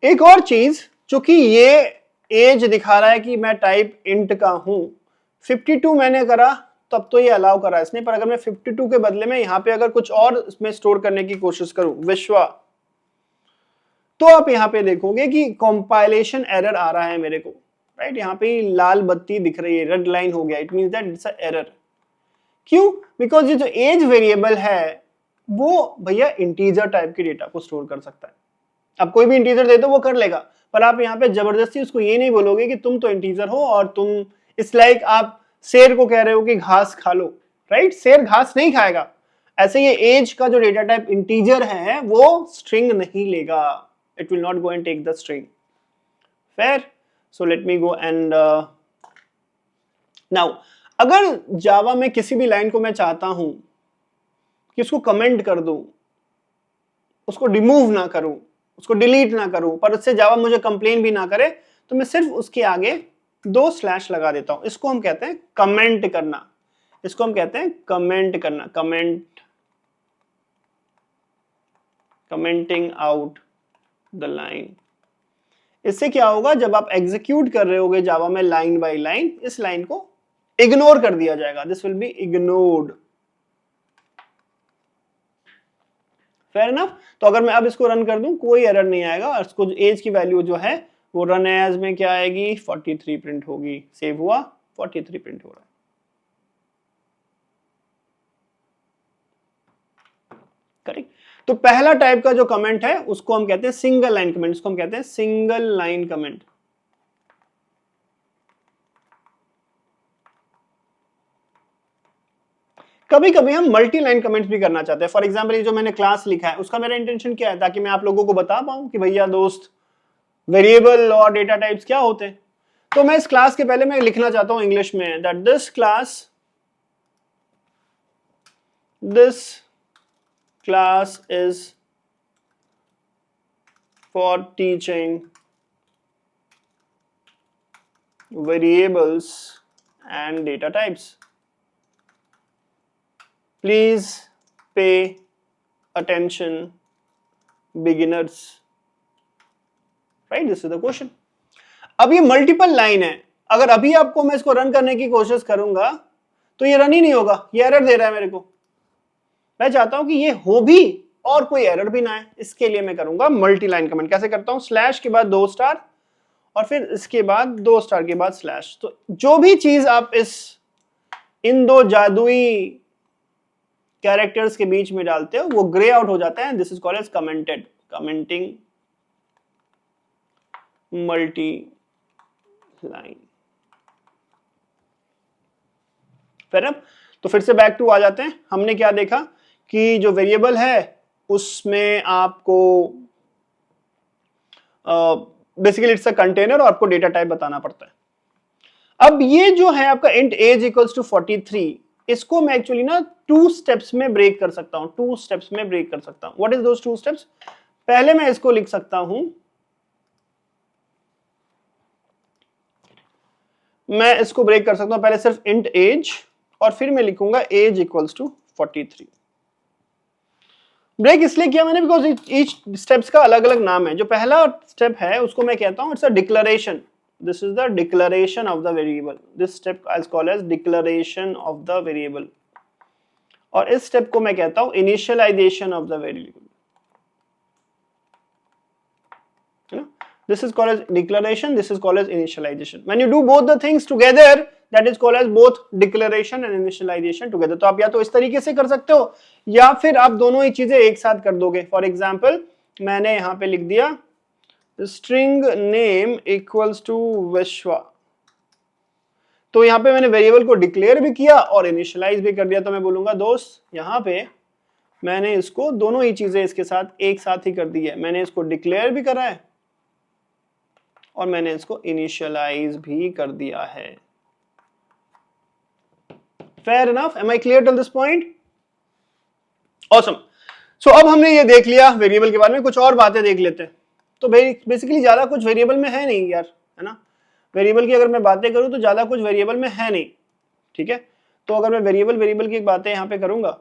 एक और चीज, चूंकि ये एज दिखा रहा है कि मैं टाइप इंट का हूं, 52 मैंने करा तब तो ये अलाउ करा इसने, पर अगर मैं 52 के बदले में यहाँ पे अगर कुछ और इसमें स्टोर करने की कोशिश करूं, विश्वा, तो आप यहाँ पे देखोगे कि कंपाइलेशन एरर आ रहा है मेरे को, राइट। यहाँ पे लाल बत्ती दिख रही है, रेड लाइन हो गया, it means that it's a error. क्यों? बिकॉज ये जो एज वेरिएबल है वो भैया इंटीजर टाइप के डेटा को स्टोर कर सकता है। अब कोई भी इंटीजर दे दो वो कर लेगा, पर आप यहाँ पे जबरदस्ती उसको ये नहीं बोलोगे कि तुम तो इंटीजर हो और तुम इस लाइक आप शेर को कह रहे हो कि घास खा लो, राइट। शेर घास नहीं खाएगा। ऐसे ये एज का जो डेटा टाइप इंटीजर है वो स्ट्रिंग नहीं लेगा, it will not go and take the string. Fair? So let me go and now अगर जावा में किसी भी लाइन को मैं चाहता हूं कि उसको कमेंट कर दूं, उसको रिमूव ना करूं, उसको डिलीट ना करूं, पर उससे जावा मुझे कंप्लेन भी ना करे, तो मैं सिर्फ उसके आगे 2 स्लैश लगा देता हूं। इसको हम कहते हैं कमेंट करना, इसको हम कहते हैं कमेंट करना, कमेंटिंग आउट द लाइन। इससे क्या होगा, जब आप एग्जीक्यूट कर रहे होगे जावा में लाइन बाय लाइन, इस लाइन को इग्नोर कर दिया जाएगा, this will be ignored. Fair enough. तो अगर मैं अब इसको रन कर दूं कोई एरर नहीं आएगा, और इसको एज की वैल्यू जो है वो रन एज में क्या आएगी, 43 प्रिंट होगी। सेव हुआ, 43 प्रिंट हो रहा है। करेक्ट। तो पहला टाइप का जो कमेंट है उसको हम कहते हैं सिंगल लाइन कमेंट, उसको हम कहते हैं सिंगल लाइन कमेंट। कभी कभी हम मल्टी लाइन कमेंट्स भी करना चाहते हैं। फॉर एग्जांपल ये जो मैंने क्लास लिखा है उसका मेरा इंटेंशन क्या है, ताकि मैं आप लोगों को बता पाऊं कि भैया दोस्त वेरिएबल और डेटा टाइप्स क्या होते हैं। तो मैं इस क्लास के पहले मैं लिखना चाहता हूं इंग्लिश में that this class is for teaching variables and data types, please pay attention beginners, right, this is the question. अब ये मल्टीपल लाइन है, अगर अभी आपको मैं इसको रन करने की कोशिश करूंगा तो ये रन ही नहीं होगा, ये एरर दे रहा है मेरे को। मैं चाहता हूं कि ये हो भी और कोई एरर भी ना है, इसके लिए मैं करूंगा मल्टी लाइन कमेंट। कैसे करता हूं, स्लैश के बाद 2 स्टार और फिर इसके बाद 2 स्टार के बाद स्लैश। तो जो भी चीज आप इन दो जादुई कैरेक्टर्स के बीच में डालते हो वो ग्रे आउट हो जाता है। This is called as commented, commenting multi line. फिर तो फिर से बैक टू आ जाते हैं। हमने क्या देखा कि जो वेरिएबल है उसमें आपको बेसिकली इट्स अ कंटेनर और आपको डेटा टाइप बताना पड़ता है। अब ये जो है आपका इंट एज इक्वल्स टू 43, इसको मैं एक्चुअली ना 2 स्टेप्स में ब्रेक कर सकता हूं, 2 स्टेप्स में ब्रेक कर सकता हूं। What is those 2 steps? पहले मैं इसको लिख सकता हूं, मैं इसको ब्रेक कर सकता हूं पहले सिर्फ इंट एज और फिर मैं लिखूंगा एज इक्वल्स टू 43। ब्रेक इसलिए किया मैंने बिकॉज ईच स्टेप्स का अलग अलग नाम है। जो पहला स्टेप है उसको मैं कहता हूं it's a declaration, this is the declaration of the variable, this step is called as declaration of the variable. और इस स्टेप को मैं कहता हूं initialisation of the variable. This is called as declaration, this is called as initialization. When you do both the things together, that is called as both declaration and initialization together. तो आप या तो इस तरीके से कर सकते हो या फिर आप दोनों ही चीजें एक साथ कर दोगे। फॉर एग्जाम्पल मैंने यहां पे लिख दिया string name equals to विश्वा, तो यहां पे मैंने वेरिएबल को डिक्लेयर भी किया और इनिशियलाइज भी कर दिया। तो मैं बोलूंगा दोस्त यहां पे मैंने इसको दोनों ही चीजें इसके साथ एक साथ ही कर दी है, मैंने इसको डिक्लेयर भी करा है और मैंने इसको इनिशियलाइज भी कर दिया है। Fair enough, am I clear till this point? Awesome. So अब हमने ये देख लिया वेरिएबल के बारे में, कुछ और बातें देख लेते हैं। तो बेसिकली ज्यादा कुछ वेरिएबल में है नहीं यार, है ना। वेरिएबल की अगर मैं बातें करूं तो ज्यादा कुछ वेरिएबल में है नहीं, ठीक है। तो अगर मैं वेरिएबल की बातें यहां पे करूंगा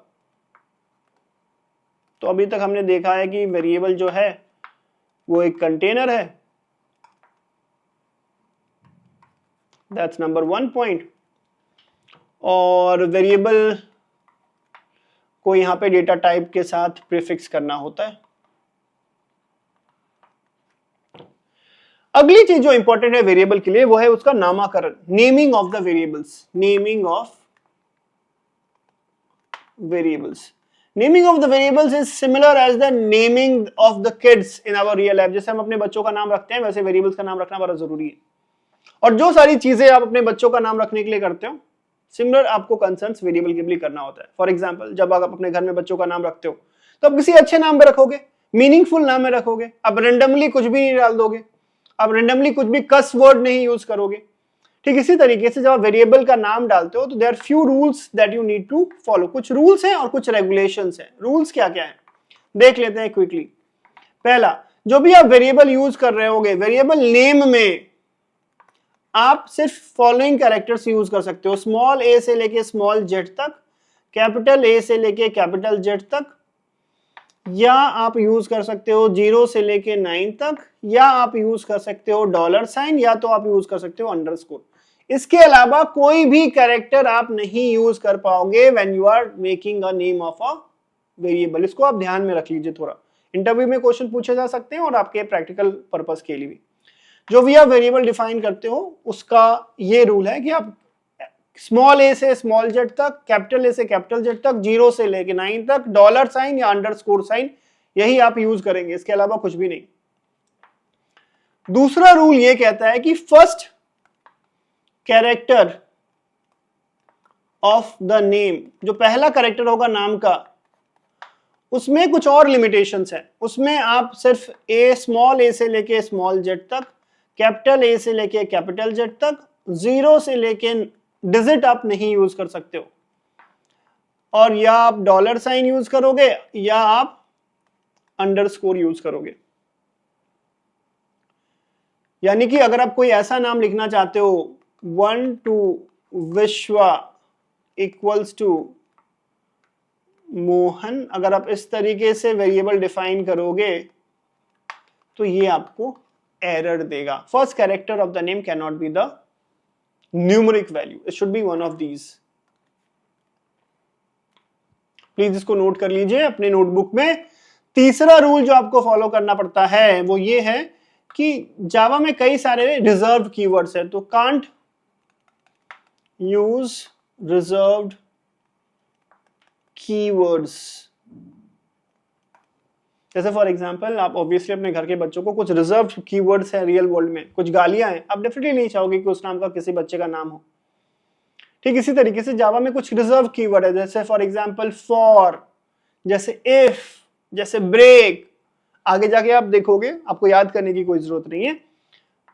तो अभी तक हमने देखा है कि वेरिएबल जो है वो एक कंटेनर है, दैट्स नंबर 1 पॉइंट। और वेरिएबल को यहां पे डेटा टाइप के साथ प्रीफिक्स करना होता है। अगली चीज जो इंपॉर्टेंट है वेरिएबल के लिए वो है उसका नामकरण, naming of the variables, naming of variables. Naming of the variables is similar as the naming of the kids in our real life. जैसे हम अपने बच्चों का नाम रखते हैं वैसे वेरिएबल्स का नाम रखना बड़ा जरूरी है। और जो सारी चीजें आप अपने बच्चों का नाम रखने के लिए करते हो सिमिलर आपको कंसर्न्स वेरिएबल के लिए करना होता है। फॉर एग्जांपल जब आप अपने घर में बच्चों का नाम रखते हो तो आप किसी अच्छे नाम पे रखोगे, मीनिंगफुल नाम में रखोगे, आप रेंडमली कुछ भी नहीं डाल दोगे, आप रेंडमली कुछ भी कस वर्ड नहीं यूज करोगे। ठीक इसी तरीके से जब आप वेरिएबल का नाम डालते हो तो there few rules that you need to follow. कुछ रूल्स हैं और कुछ रेगुलेशंस हैं। रूल्स क्या क्या है देख लेते हैं क्विकली। पहला, जो भी आप वेरिएबल यूज कर रहे होगे वेरिएबल नेम में आप सिर्फ फॉलोइंग कैरेक्टर्स यूज कर सकते हो, स्मॉल ए से लेके स्मॉल जेड तक, कैपिटल ए से लेके कैपिटल जेड तक। या आप यूज कर सकते हो 0 से लेके 9 तक, या आप यूज कर सकते हो $, या तो आप यूज कर सकते हो अंडरस्कोर। इसके अलावा कोई भी कैरेक्टर आप नहीं यूज कर पाओगे when you are making a name of a variable. इसको आप ध्यान में रख लीजिए, थोड़ा इंटरव्यू में क्वेश्चन पूछे जा सकते हैं और आपके प्रैक्टिकल पर्पस के लिए भी। जो भी आप वेरिएबल डिफाइन करते हो उसका ये रूल है कि आप स्मॉल ए से स्मॉल जेड तक, कैपिटल ए से कैपिटल जेड तक, 0 से लेके 9 तक, $साइन या अंडरस्कोर साइन, यही आप यूज करेंगे, इसके अलावा कुछ भी नहीं। दूसरा रूल ये कहता है कि first character of the name, जो पहला कैरेक्टर होगा नाम का, उसमें कुछ और लिमिटेशंस है। उसमें आप सिर्फ स्मॉल ए से लेके स्मॉल जेड तक, कैपिटल ए से लेके कैपिटल जेड तक, 0 से लेके डिजिट आप नहीं यूज कर सकते हो, और या आप $साइन यूज करोगे या आप अंडरस्कोर यूज करोगे। यानी कि अगर आप कोई ऐसा नाम लिखना चाहते हो 1 to विश्वा इक्वल्स टू मोहन, अगर आप इस तरीके से वेरिएबल डिफाइन करोगे तो ये आपको एरर देगा। First character of the name can not be the numeric value, it should B one of these. Please इसको नोट कर लीजिए अपने नोटबुक में। तीसरा रूल जो आपको फॉलो करना पड़ता है वो ये है कि जावा में कई सारे रिजर्व कीवर्ड्स हैं, तो कांट यूज रिजर्व्ड कीवर्ड्स। जैसे फॉर एग्जांपल आप ऑब्वियसली अपने घर के बच्चों को कुछ रिजर्व्ड कीवर्ड्स हैं रियल वर्ल्ड में, कुछ गालियां हैं, आप डेफिनेटली नहीं चाहोगे कि उस नाम का किसी बच्चे का नाम हो। ठीक इसी तरीके से जावा में कुछ रिजर्व कीवर्ड है, जैसे फॉर एग्जांपल फॉर, जैसे इफ, जैसे ब्रेक। आगे जाके आप देखोगे, आपको याद करने की कोई जरूरत नहीं है।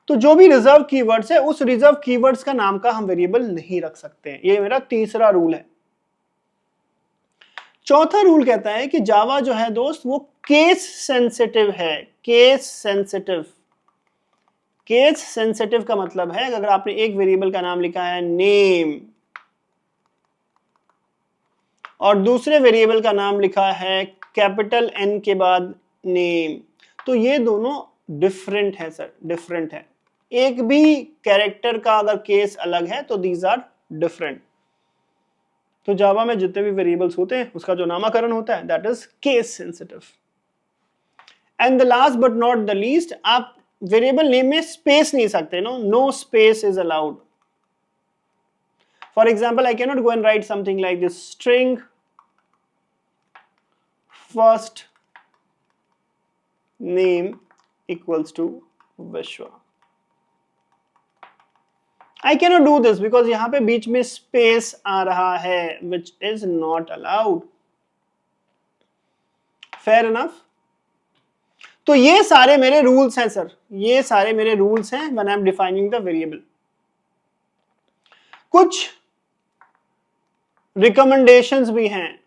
तो जो भी रिजर्व कीवर्ड्स है, उस रिजर्व कीवर्ड्स का नाम का हम वेरिएबल नहीं रख सकते हैं। ये मेरा तीसरा रूल है। चौथा रूल कहता है कि जावा जो है दोस्त वो केस सेंसिटिव है। केस सेंसिटिव, केस सेंसिटिव का मतलब है अगर आपने एक वेरिएबल का नाम लिखा है नेम और दूसरे वेरिएबल का नाम लिखा है कैपिटल N के बाद नेम, तो ये दोनों डिफरेंट है सर, डिफरेंट है। एक भी कैरेक्टर का अगर केस अलग है तो दीज आर डिफरेंट। तो जावा में जितने भी वेरिएबल्स होते हैं उसका जो नामकरण होता है that is case sensitive. And the last but not the least, आप वेरिएबल नेम में स्पेस नहीं सकते, no space is allowed. For example I can not go and write something like this string first name equals to Vishwa. I cannot do this because यहां पे बीच में space आ रहा है which is not allowed. Fair enough? तो ये सारे मेरे rules हैं सर, ये सारे मेरे रूल्स हैं when I am defining the variable. कुछ रिकमेंडेशंस भी हैं।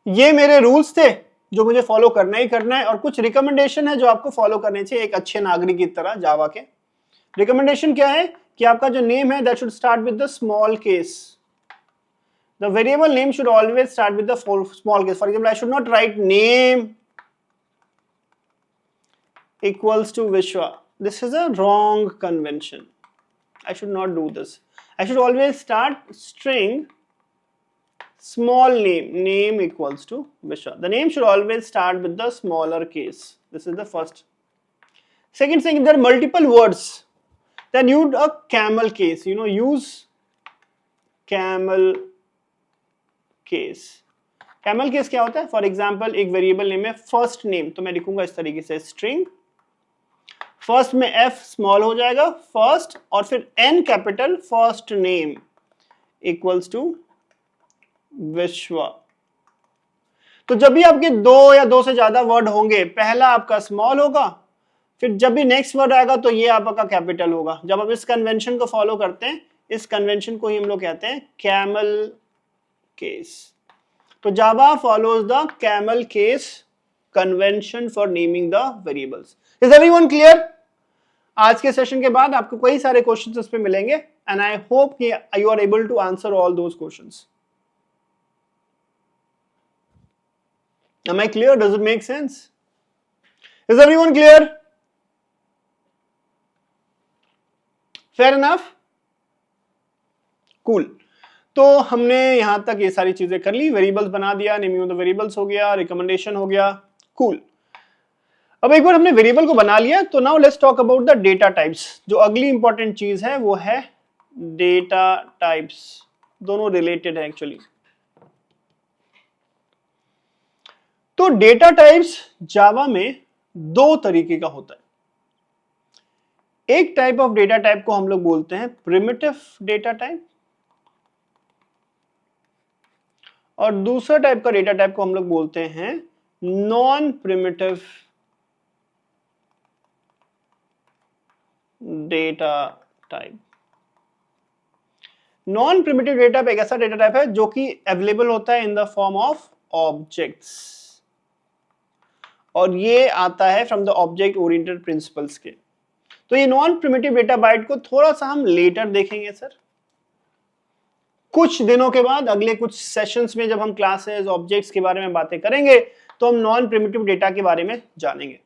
ये मेरे रूल्स थे जो मुझे फॉलो करना ही करना है, और कुछ रिकमेंडेशन है जो आपको फॉलो करने चाहिए एक अच्छे नागरिक की तरह जावा के। रिकमेंडेशन क्या है कि आपका जो नेम है that should start with the small case. The variable name should always start with the small case. For example I should not write name equals to Vishwa. This is a wrong convention. I should not do this. I should always start string small name equals to Vishwa. The name should always start with the smaller case. This is the first. Second thing, if there are multiple words, then use a camel case. Use camel case. Camel case क्या होता है? For example, एक variable name है first name, तो मैं लिखूंगा इस तरीके से स्ट्रिंग फर्स्ट में F स्मॉल हो जाएगा फर्स्ट, और फिर N capital first name equals to Vishwa. तो जब भी आपके दो या दो से ज्यादा वर्ड होंगे, पहला आपका स्मॉल होगा, फिर जब भी नेक्स्ट वर्ड आएगा तो ये आपका कैपिटल होगा। जब आप इस कन्वेंशन को फॉलो करते हैं, इस कन्वेंशन को ही हम लोग कहते हैं कैमल केस। तो Java follows the camel case convention for naming the variables. Is everyone clear? आज के सेशन के बाद आपको कई सारे क्वेश्चंस उस पे मिलेंगे एंड आई होप कि you are able to answer all those questions. Am I clear? Does it make sense? Is everyone clear? Fair enough? Cool. तो हमने यहां तक ये सारी चीजें कर ली, वेरिएबल्स बना दिया, नेमिंग ऑफ द वेरिएबल्स हो गया, रिकमेंडेशन हो गया। कूल। अब एक बार हमने वेरिएबल को बना लिया तो now let's talk about the data types. जो अगली इंपॉर्टेंट चीज है वो है डेटा टाइप्स। दोनों रिलेटेड है एक्चुअली। तो डेटा टाइप्स जावा में दो तरीके का होता है। एक टाइप ऑफ डेटा टाइप को हम लोग बोलते हैं प्रिमिटिव डेटा टाइप, और दूसरा टाइप का डेटा टाइप को हम लोग बोलते हैं non primitive data type. Non primitive data type एक ऐसा डेटा टाइप है जो कि अवेलेबल होता है in the form of objects, और ये आता है from the object oriented principles के। तो ये नॉन प्रिमिटिव डेटा बाइट को थोड़ा सा हम लेटर देखेंगे सर, कुछ दिनों के बाद, अगले कुछ सेशंस में जब हम क्लासेस ऑब्जेक्ट्स के बारे में बातें करेंगे तो हम नॉन प्रिमिटिव डेटा के बारे में जानेंगे।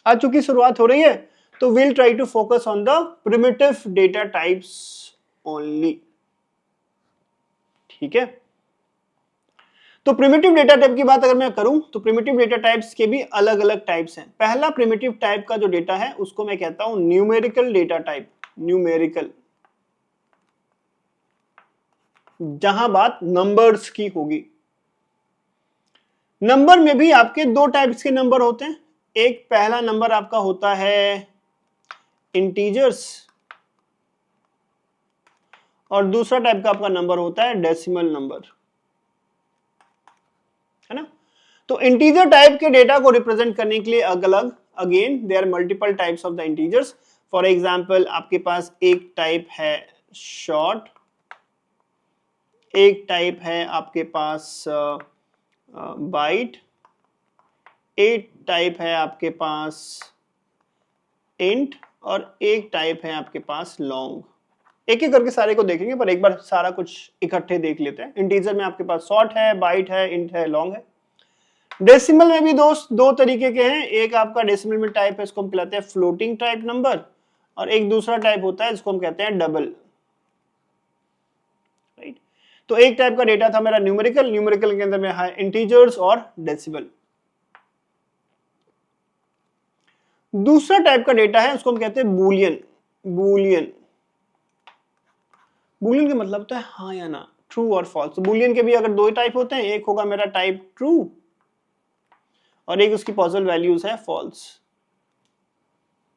आज चूंकि शुरुआत हो रही है तो we'll try to focus on the primitive data types only। ठीक है, तो प्रिमिटिव डेटा टाइप की बात अगर मैं करूं तो प्रिमिटिव डेटा टाइप्स के भी अलग अलग टाइप्स हैं। पहला प्रिमिटिव टाइप का जो डेटा है उसको मैं कहता हूं न्यूमेरिकल डेटा टाइप। न्यूमेरिकल, जहां बात नंबर्स की होगी। नंबर में भी आपके दो टाइप्स के नंबर होते हैं। एक पहला नंबर आपका होता है इंटीजर्स, और दूसरा टाइप का आपका नंबर होता है डेसिमल नंबर, है ना। तो इंटीजर टाइप के डेटा को रिप्रेजेंट करने के लिए अलग again there multiple types of the integers. For example आपके पास एक टाइप है शॉर्ट, एक टाइप है आपके पास बाइट, एक टाइप है आपके पास इंट, और एक टाइप है आपके पास लॉन्ग। एक एक करके सारे को देखेंगे, पर एक बार सारा कुछ इकट्ठे देख लेते हैं। इंटीजर में आपके पास शॉर्ट है, बाइट है, इंट है, लॉन्ग है। डेसिमल में भी दोस्त दो तरीके के हैं। एक आपका डेसिमल में टाइप है, इसको हम कहते हैं फ्लोटिंग टाइप नंबर, और एक दूसरा टाइप होता है जिसको हम कहते हैं डबल। राइट, तो एक टाइप का डेटा था मेरा न्यूमेरिकल, न्यूमेरिकल के अंदर में है इंटीजर्स और डेसिमल। दूसरा टाइप का डेटा है उसको हम कहते हैं बूलियन। बूलियन, बूलियन का मतलब होता है हाँ या ना, ट्रू और फॉल्स। तो बूलियन के भी अगर दो टाइप होते हैं, एक होगा मेरा टाइप ट्रू और एक उसकी पॉसिबल वैल्यूज है false.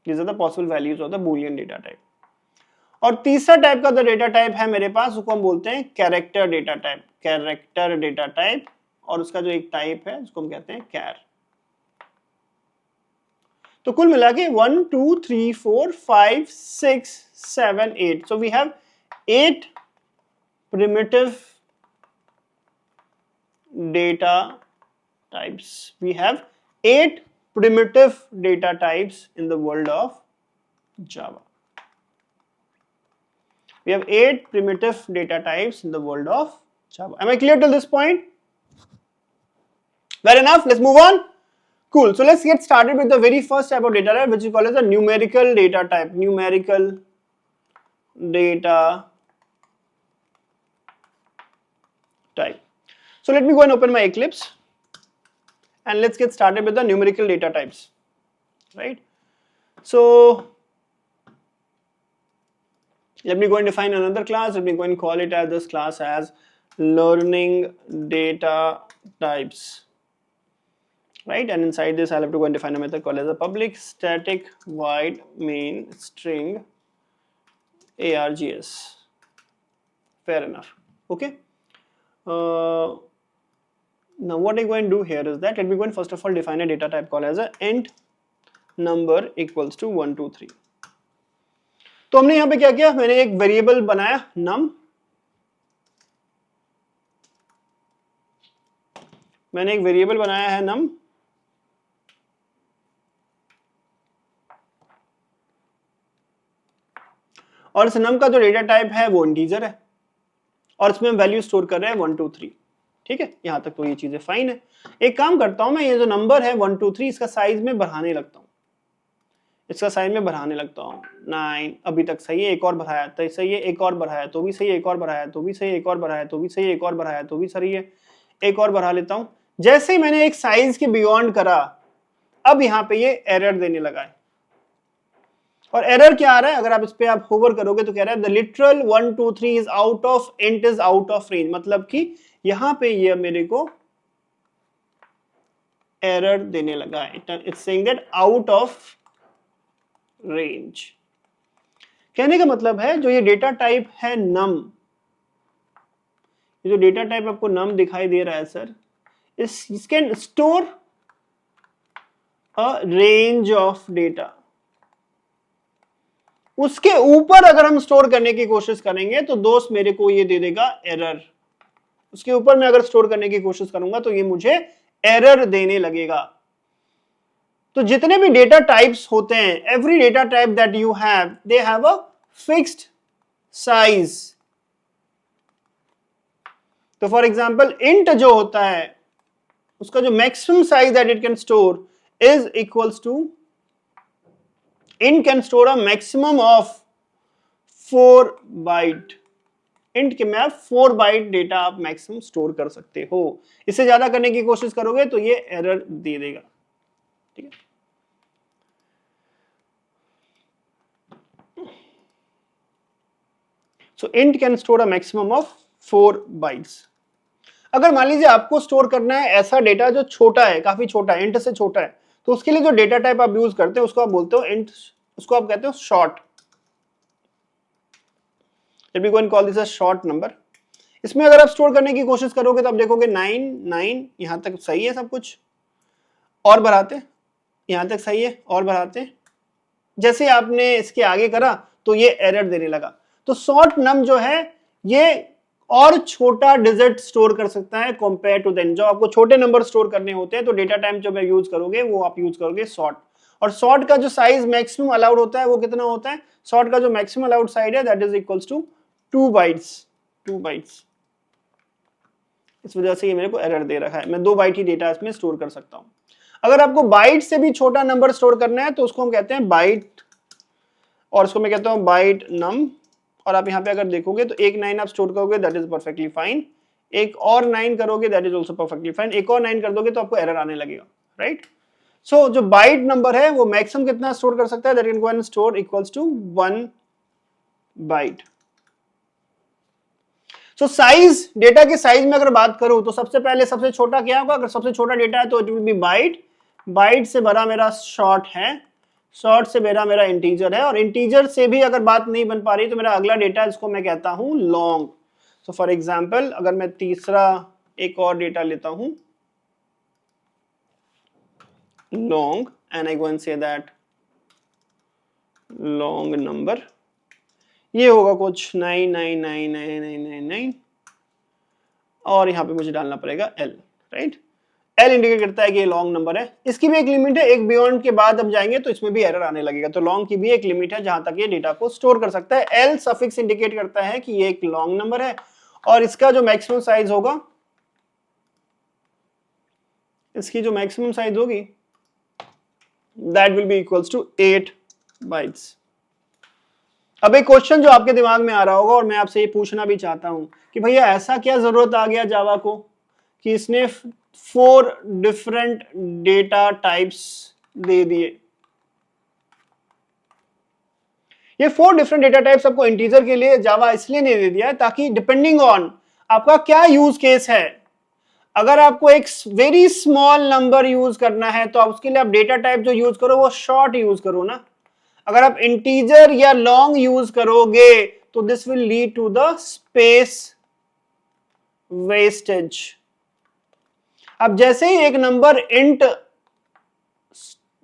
These are the possible values of the boolean data type। और तीसरा टाइप का डेटा टाइप है मेरे पास, उसको हम बोलते हैं character data type. Character data type, और उसका जो एक टाइप है उसको हम कहते हैं कैर। तो कुल मिला के 1 2 3 4 5 6 7 8, so we have 8 primitive data types। We have 8 primitive data types in the world of Java। We have 8 primitive data types in the world of Java। Am I clear till this point? Fair enough, let's move on। Cool, so let's get started with the very first type of data type, which is called as a numerical data type। Numerical data type। So let me go and open my Eclipse and let's get started with the numerical data types, right? So let me go and define another class. Let me go and call it as this class as learning data types, right? And inside this I'll have to go and define a method called as a public static void main string args। Fair enough, okay। Now what I'm going to do here is that let me go and first of all define a data type called as a int number equals to 1 2 3। तो हमने यहां पे क्या किया, मैंने एक variable बनाया num, मैंने एक वेरिएबल बनाया है num, और इस num का जो डेटा टाइप है वो इंटीजर है और इसमें हम वैल्यू स्टोर कर रहे हैं 1 2 3। ठीक है, यहां तक तो ये चीजें फाइन है। एक काम करता हूं मैं, ये जो नंबर है 1 2 3 इसका साइज में बढ़ाने लगता हूं, इसका साइज में बढ़ाने लगता हूं। 9 अभी तक सही है, एक और बढ़ाया तो सही है, एक और बढ़ाया तो भी सही है, एक और बढ़ाया तो भी सही है, एक और बढ़ाया तो भी सही है, एक और बढ़ाया तो भी सही है, एक और बढ़ा लेता हूं। जैसे ही मैंने एक साइज के बियॉन्ड करा, अब यहां पे ये एरर देने लगा है। और एरर क्या आ रहा है, अगर आप इस पे आप होवर करोगे तो कह रहा है the literal 1 2 3 is out of int is out of range, मतलब कि यहां पे ये मेरे को एरर देने लगा है। It's saying that out of range. कहने का मतलब है जो ये डेटा टाइप है नम, ये जो डेटा टाइप आपको नम दिखाई दे रहा है सर, इस can store a range of data. उसके ऊपर अगर हम स्टोर करने की कोशिश करेंगे तो दोस्त मेरे को ये दे देगा एरर। उसके ऊपर मैं अगर स्टोर करने की कोशिश करूंगा तो ये मुझे एरर देने लगेगा। तो जितने भी डेटा टाइप्स होते हैं, every data type that you have, they have a fixed size. तो फॉर एग्जांपल इंट जो होता है उसका जो maximum size that it can store is equals to, int can store a maximum of 4 byte. int के में आप 4 byte data आप मैक्सिमम स्टोर कर सकते हो। इससे ज्यादा करने की कोशिश करोगे तो ये एरर दे देगा। ठीक है, सो int can store a maximum of 4 bytes. अगर मान लीजिए आपको स्टोर करना है ऐसा डेटा जो छोटा है, काफी छोटा है, int से छोटा है, तो उसके लिए जो डेटा टाइप आप यूज करते हो उसको आप बोलते हो int, उसको आप कहते हो short. Let me go and call this a short number। इसमें अगर आप स्टोर करने की कोशिश करोगे तो आप देखोगे 9 9 यहां तक सही है सब कुछ, और बढ़ाते यहां तक सही है और बढ़ाते, जैसे आपने इसके आगे करा तो ये एरर देने लगा। तो शॉर्ट नम जो है ये और छोटा डिजिट स्टोर कर सकता है कंपेयर टू देन। जब आपको छोटे नंबर स्टोर करने होते हैं तो डेटा टाइप जो मैं यूज करोगे वो आप यूज करोगे शॉर्ट। और शॉर्ट का जो साइज मैक्सिमम अलाउड होता है वो कितना होता है, शॉर्ट का जो मैक्सिमम अलाउड साइज है that is equals to 2 bytes. 2 bytes, इस वजह से ये मेरे को एरर दे रखा है। मैं 2 बाइट ही डेटा इसमें स्टोर कर सकता हूं। अगर आपको बाइट से भी छोटा नंबर स्टोर करना है तो उसको हम कहते हैं बाइट, और उसको मैं कहता हूं बाइट नम। और आप यहां पे अगर देखोगे तो एक 9 आप स्टोर करोगे दैट इज परफेक्टली फाइन, एक और 9 करोगे that is also perfectly fine, एक और 9 कर दोगे तो आपको एरर आने लगेगा, राइट। सो जो बाइट नंबर है वो मैक्सिमम कितना स्टोर कर सकता है, that can go and store equals to 1 byte. So size, data के साइज में अगर बात करूं तो सबसे पहले सबसे छोटा क्या होगा, अगर सबसे छोटा डेटा है तो it will be byte. Byte से बड़ा मेरा शॉर्ट है, शॉर्ट से मेरा इंटीजर है, और इंटीजर से भी अगर बात नहीं बन पा रही तो मेरा अगला डेटा जिसको मैं कहता हूं लॉन्ग। सो फॉर एग्जांपल अगर मैं तीसरा एक और डेटा लेता हूं long, and I go and say that long number, ये होगा कुछ 9999999, और यहां पे मुझे डालना पड़ेगा L, राइट। L इंडिकेट करता है कि ये लॉन्ग नंबर है। इसकी भी एक लिमिट है, एक बियॉन्ड के बाद हम जाएंगे तो इसमें भी एरर आने लगेगा। तो लॉन्ग की भी एक लिमिट है जहां तक ये डेटा को स्टोर कर सकता है। L सफिक्स इंडिकेट करता है कि ये एक लॉन्ग नंबर है, और इसका जो मैक्सिमम साइज होगा, इसकी जो मैक्सिमम साइज होगी that will be equals to 8 bytes. अब एक क्वेश्चन जो आपके दिमाग में आ रहा होगा और मैं आपसे ये पूछना भी चाहता हूं कि भैया ऐसा क्या जरूरत आ गया जावा को कि इसने 4 डिफरेंट डेटा टाइप्स दे दिए। ये 4 डिफरेंट डेटा टाइप्स आपको इंटीजर के लिए जावा इसलिए नहीं दे दिया है ताकि डिपेंडिंग ऑन आपका क्या यूज केस है, अगर आपको एक वेरी स्मॉल नंबर यूज करना है तो उसके लिए आप डेटा टाइप जो यूज करो वो शॉर्ट यूज करो ना। अगर आप इंटीजर या लॉन्ग यूज करोगे तो this will lead to the space wastage. अब जैसे ही एक नंबर इंट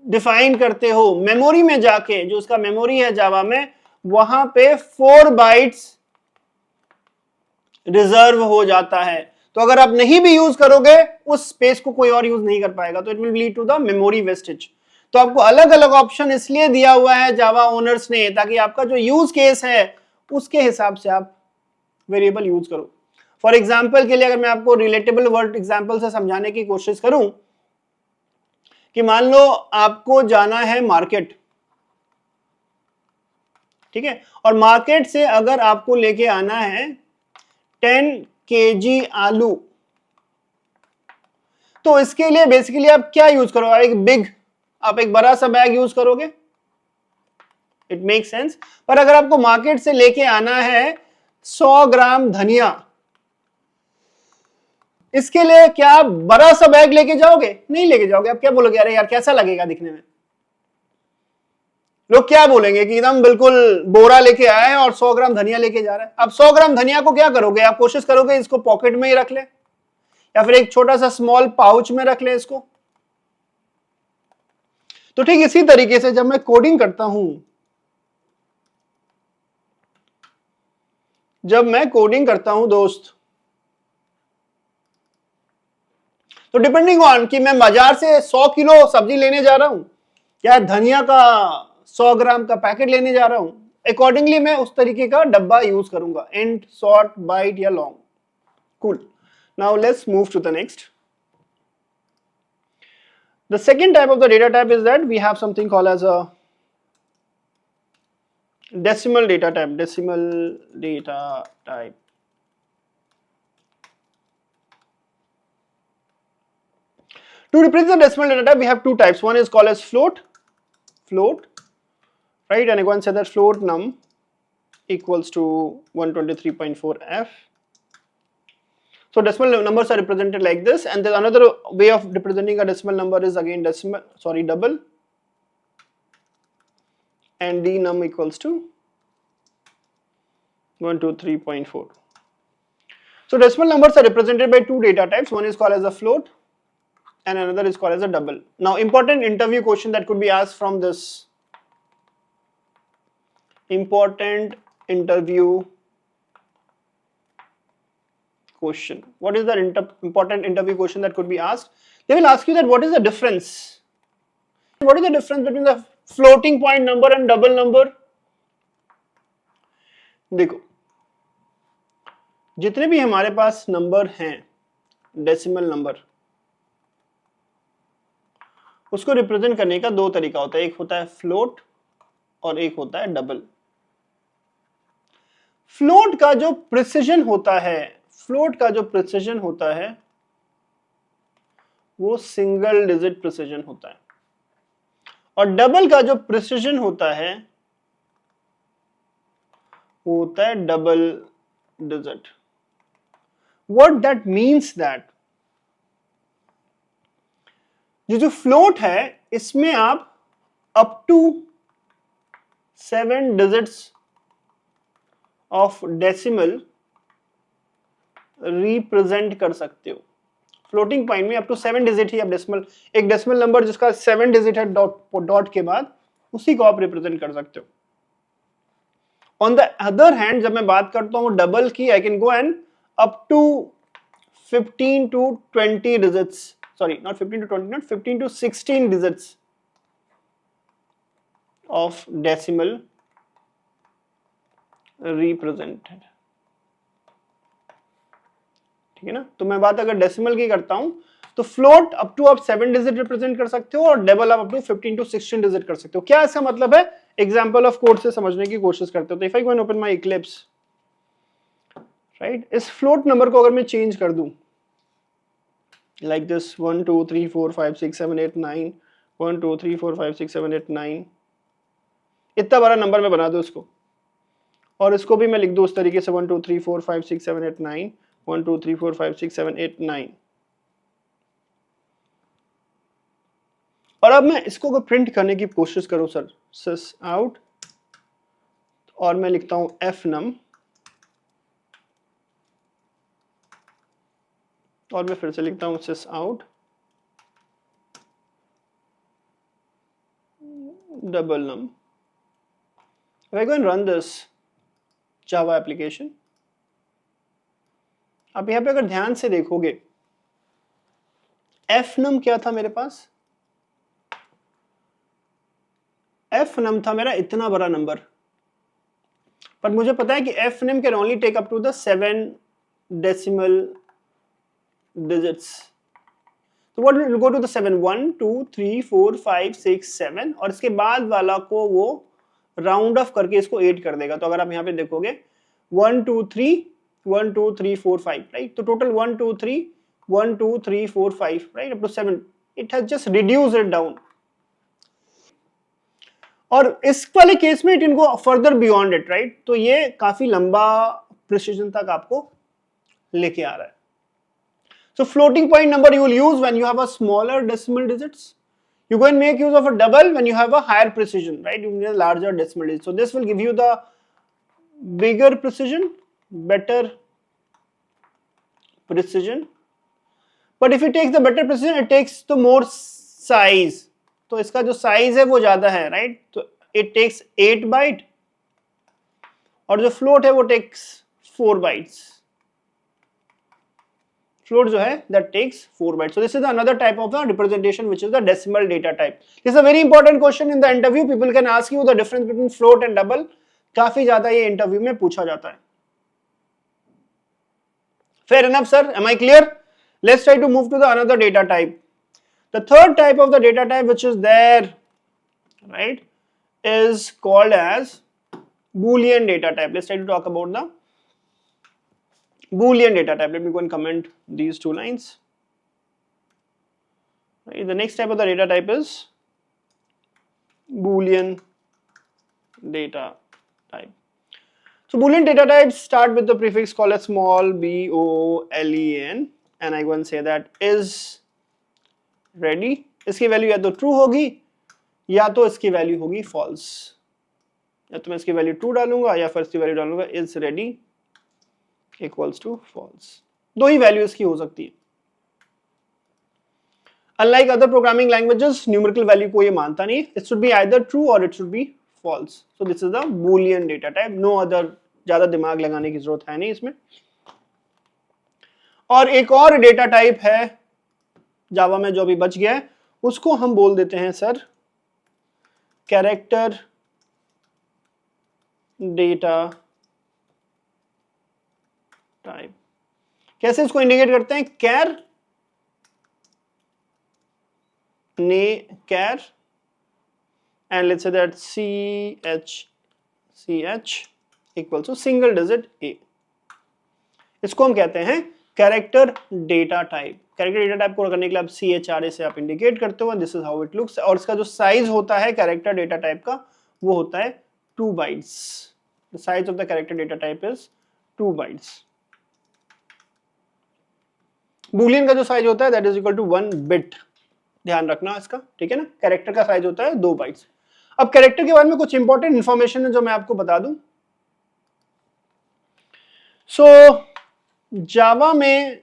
डिफाइन करते हो मेमोरी में जाके, जो उसका मेमोरी है जावा में, वहां पे 4 बाइट्स रिजर्व हो जाता है। तो अगर आप नहीं भी यूज करोगे उस स्पेस को कोई और यूज नहीं कर पाएगा, तो it will lead to the memory wastage. तो आपको अलग अलग ऑप्शन इसलिए दिया हुआ है जावा ओनर्स ने ताकि आपका जो यूज केस है उसके हिसाब से आप वेरिएबल यूज करो। फॉर एग्जाम्पल के लिए अगर मैं आपको रिलेटेबल वर्ड एग्जाम्पल से समझाने की कोशिश करूं कि मान लो आपको जाना है मार्केट, ठीक है, और मार्केट से अगर आपको लेके आना है 10 kg आलू, तो इसके लिए बेसिकली आप क्या यूज करोगे? आप एक बड़ा सा बैग यूज करोगे, इट मेक सेंस। पर अगर आपको मार्केट से लेके आना है 100 ग्राम धनिया, इसके लिए क्या आप बड़ा सा बैग लेके जाओगे? नहीं लेके जाओगे। आप क्या बोलोगे? अरे यार कैसा लगेगा दिखने में? लोग क्या बोलेंगे कि एकदम बिल्कुल बोरा लेके आया है और 100 ग्राम धनिया लेके जा रहा है। अब 100 ग्राम धनिया को क्या करोगे? आप कोशिश करोगे इसको पॉकेट में ही रख ले, या फिर एक छोटा सा स्मॉल पाउच में रख ले इसको। तो ठीक इसी तरीके से जब मैं कोडिंग करता हूं, दोस्त, तो डिपेंडिंग ऑन कि मैं बाजार से 100 किलो सब्जी लेने जा रहा हूं या धनिया का 100 ग्राम का पैकेट लेने जा रहा हूं, अकॉर्डिंगली मैं उस तरीके का डब्बा यूज करूंगा, एंड, शॉर्ट, बाइट या long. Cool. Now let's move to the next. The second type of the data type is that we have something called as a decimal data type. To represent the decimal data type, we have two types. One is called as float, right? And one said that float num equals to 123.4f. So decimal numbers are represented like this, and there's another way of representing a decimal number is again double, and d num equals to 123.4. So decimal numbers are represented by two data types. One is called as a float and another is called as a double. Now important interview question that could be asked from this. Important interview question. What is the important interview question that could be asked? They will ask you that what is the difference? What is the difference between the floating point number and double number? देखो, जितने भी हमारे पास number हैं decimal number, उसको represent करने का दो तरीका होता है। एक होता है फ्लोट और एक होता है डबल। फ्लोट का जो प्रिसिजन होता है वो सिंगल डिजिट प्रिसिजन होता है, और डबल का जो प्रिसिजन होता है वो होता है double digit. What that means that ये जो फ्लोट है इसमें आप up to 7 digits of decimal represent कर सकते हो। फ्लोटिंग पॉइंट में अप टू 7 डिजिट ही आप एक डेसिमल नंबर जिसका 7 डिजिट है डॉट के बाद, उसी को आप रिप्रेजेंट कर सकते हो। ऑन द अदर हैंड जब मैं बात करता हूं डबल की, I can go and up to 15 to 20 digits, sorry, not 15 to 20, not 15 to 16 digits of decimal represented. ठीक है ना? तो मैं बात अगर डेसिमल की करता हूं तो फ्लोट अप टू आप 7 डिजिट रिप्रेजेंट कर सकते हो और डबल आप अप टू 15 to 16 डिजिट कर सकते हो। क्या इसका मतलब है? एग्जांपल ऑफ कोड से समझने की कोशिश करते हो। तो if I go and open my Eclipse, right, इस फ्लोट नंबर को अगर मैं चेंज कर दूं like this 1 2 3 4 5 6 7 8 9 1 2 3 4 5 6 7 8 9, इतना बड़ा नंबर मैं बना दूं इसको, और इसको भी मैं लिख दूं उस तरीके से 1 2 3 4 5 6 7 8 9 1 2 3 4 5 6 7 8 9, और अब मैं इसको अगर प्रिंट करने की कोशिश करूं सर, sys out, और मैं लिखता हूं fnum, और मैं फिर से लिखता हूं sys out double num. If I go and run this Java application, आप यहां पे अगर ध्यान से देखोगे fnum क्या था मेरे पास? fnum था मेरा इतना बड़ा नंबर पर मुझे पता है कि f nim can only take up to the 7 decimal digits. So what will go to the 7? 1 2 3 4 5 6 7 और इसके बाद वाला को वो राउंड ऑफ करके इसको 8 कर देगा। तो अगर आप यहाँ पे देखोगे 1 2 3 1 2 3 4 5, राइट? तो total 1 2 3 1 2 3 4 5, right, up to 7. It has just reduced it down. और इस वाले केस में it can go further beyond it, right? तो ये काफी लंबा प्रिसिजन तक आपको लेके आ रहा है। So floating point number you will use when you have a smaller decimal digits. You go and make use of a double when you have a higher precision, right? You need a larger decimal digit. So this will give you the bigger precision, better precision. But if it takes the better precision, it takes the more size. तो इसका जो size है वो ज्यादा है, right? तो it takes 8 byte और जो float है वो takes 4 bytes. Float जो है that takes 4 bytes. So this is another type of the representation which is the decimal data type. This is a very important question in the interview. People can ask you the difference between float and double. काफी ज्यादा ये interview में पूछा जाता है. Fair enough, sir. Am I clear? Let's try to move to the another data type. The third type of the data type which is there, right, is called as Boolean data type. Let's try to talk about the Boolean data type. Let me go and comment these two lines. Right. The next type of the data type is Boolean data type. So Boolean data types start with the prefix called as small boolean, and I go and say that is ready. इसकी value या तो true होगी या तो इसकी value होगी false. या तो मैं इसकी वैल्यू true डालूंगा या फिर इसकी वैल्यू डालूंगा is ready equals to false. दो ही वैल्यू इसकी हो सकती है. Unlike other programming languages, numerical value को ये मानता नहीं. It should be either true or it should be false. So this is the Boolean data type. No other ज्यादा दिमाग लगाने की जरूरत है नहीं इसमें. और एक और डेटा टाइप है जावा में जो अभी बच गया है, उसको हम बोल देते हैं सर कैरेक्टर डेटा टाइप. कैसे इसको इंडिकेट करते हैं? कैर ने कैर and let's say that ch equals to single digit a. इसको हम कहते हैं character data type. Character data type को करने के लिए आप CHRA से आप इंडिकेट करते हो. This is how it looks. और इसका जो साइज होता है कैरेक्टर डेटा टाइप का वो होता है 2 bytes. The size of the character data type is 2 bytes. Boolean का जो साइज होता है that is equal to 1 bit. ध्यान रखना इसका, ठीक है ना. कैरेक्टर का साइज होता है 2 bytes. अब कैरेक्टर के बारे में कुछ इंपॉर्टेंट इंफॉर्मेशन है जो मैं आपको बता दूं. सो जावा में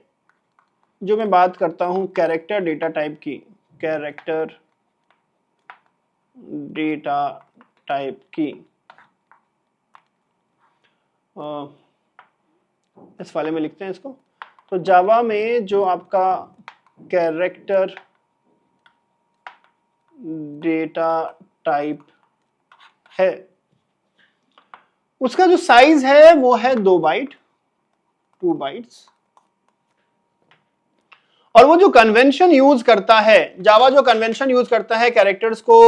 जो मैं बात करता हूं कैरेक्टर डेटा टाइप की, कैरेक्टर डेटा टाइप की, इस वाले में लिखते हैं इसको. तो जावा में जो आपका कैरेक्टर डेटा टाइप है उसका जो साइज है वो है 2 byte, 2 bytes. और वो जो कन्वेंशन यूज करता है, जावा जो कन्वेंशन यूज करता है कैरेक्टर्स को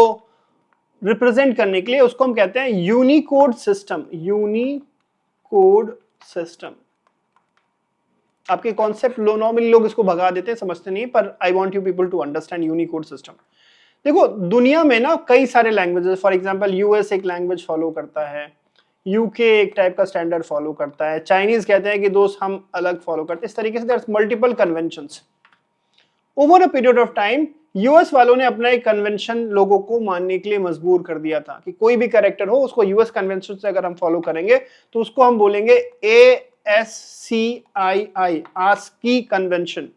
रिप्रेजेंट करने के लिए, उसको हम कहते हैं यूनिकोड सिस्टम. Unicode system. आपके कॉन्सेप्ट नॉर्मली लोग इसको भगा देते हैं, समझते नहीं, पर I want you people to understand Unicode system. देखो दुनिया में ना कई सारे लैंग्वेजेस, फॉर एग्जांपल यूएस एक लैंग्वेज फॉलो करता है, यूके एक टाइप का स्टैंडर्ड फॉलो करता है, चाइनीज कहते हैं कि दोस्त हम अलग फॉलो करते हैं. इस तरीके से there are multiple conventions. Over a period of time US वालों ने अपना एक कन्वेंशन लोगों को मानने के लिए मजबूर कर दिया था कि कोई भी कैरेक्टर हो उसको यूएस कन्वेंशन से अगर हम फॉलो करेंगे तो उसको हम बोलेंगे ASCII, ASCII convention,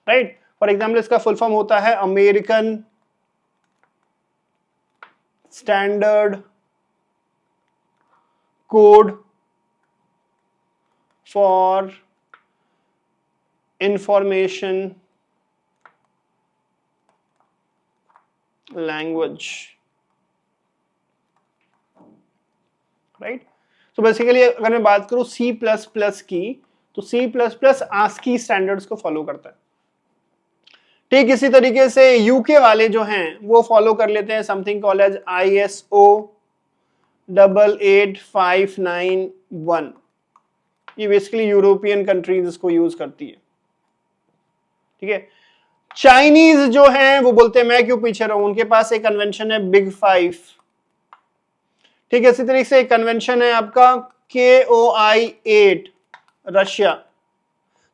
right. For example इसका फुल फॉर्म होता है American standard code for information language, right. तो बेसिकली अगर मैं बात करूं C++ की, तो C++ आस्की स्टैंडर्ड्स को फॉलो करता है। ठीक इसी तरीके से यूके वाले जो हैं वो फॉलो कर लेते हैं समथिंग कॉल्ड एज ISO 88591। ये बेसिकली यूरोपियन कंट्रीज इसको यूज करती है। ठीक है, चाइनीज जो हैं वो बोलते हैं मैं क्यों पीछे रहूं, उनके पास एक कन्वेंशन है बिग 5। ठीक है, इसी तरीके से एक कन्वेंशन है आपका KOI 8 रशिया।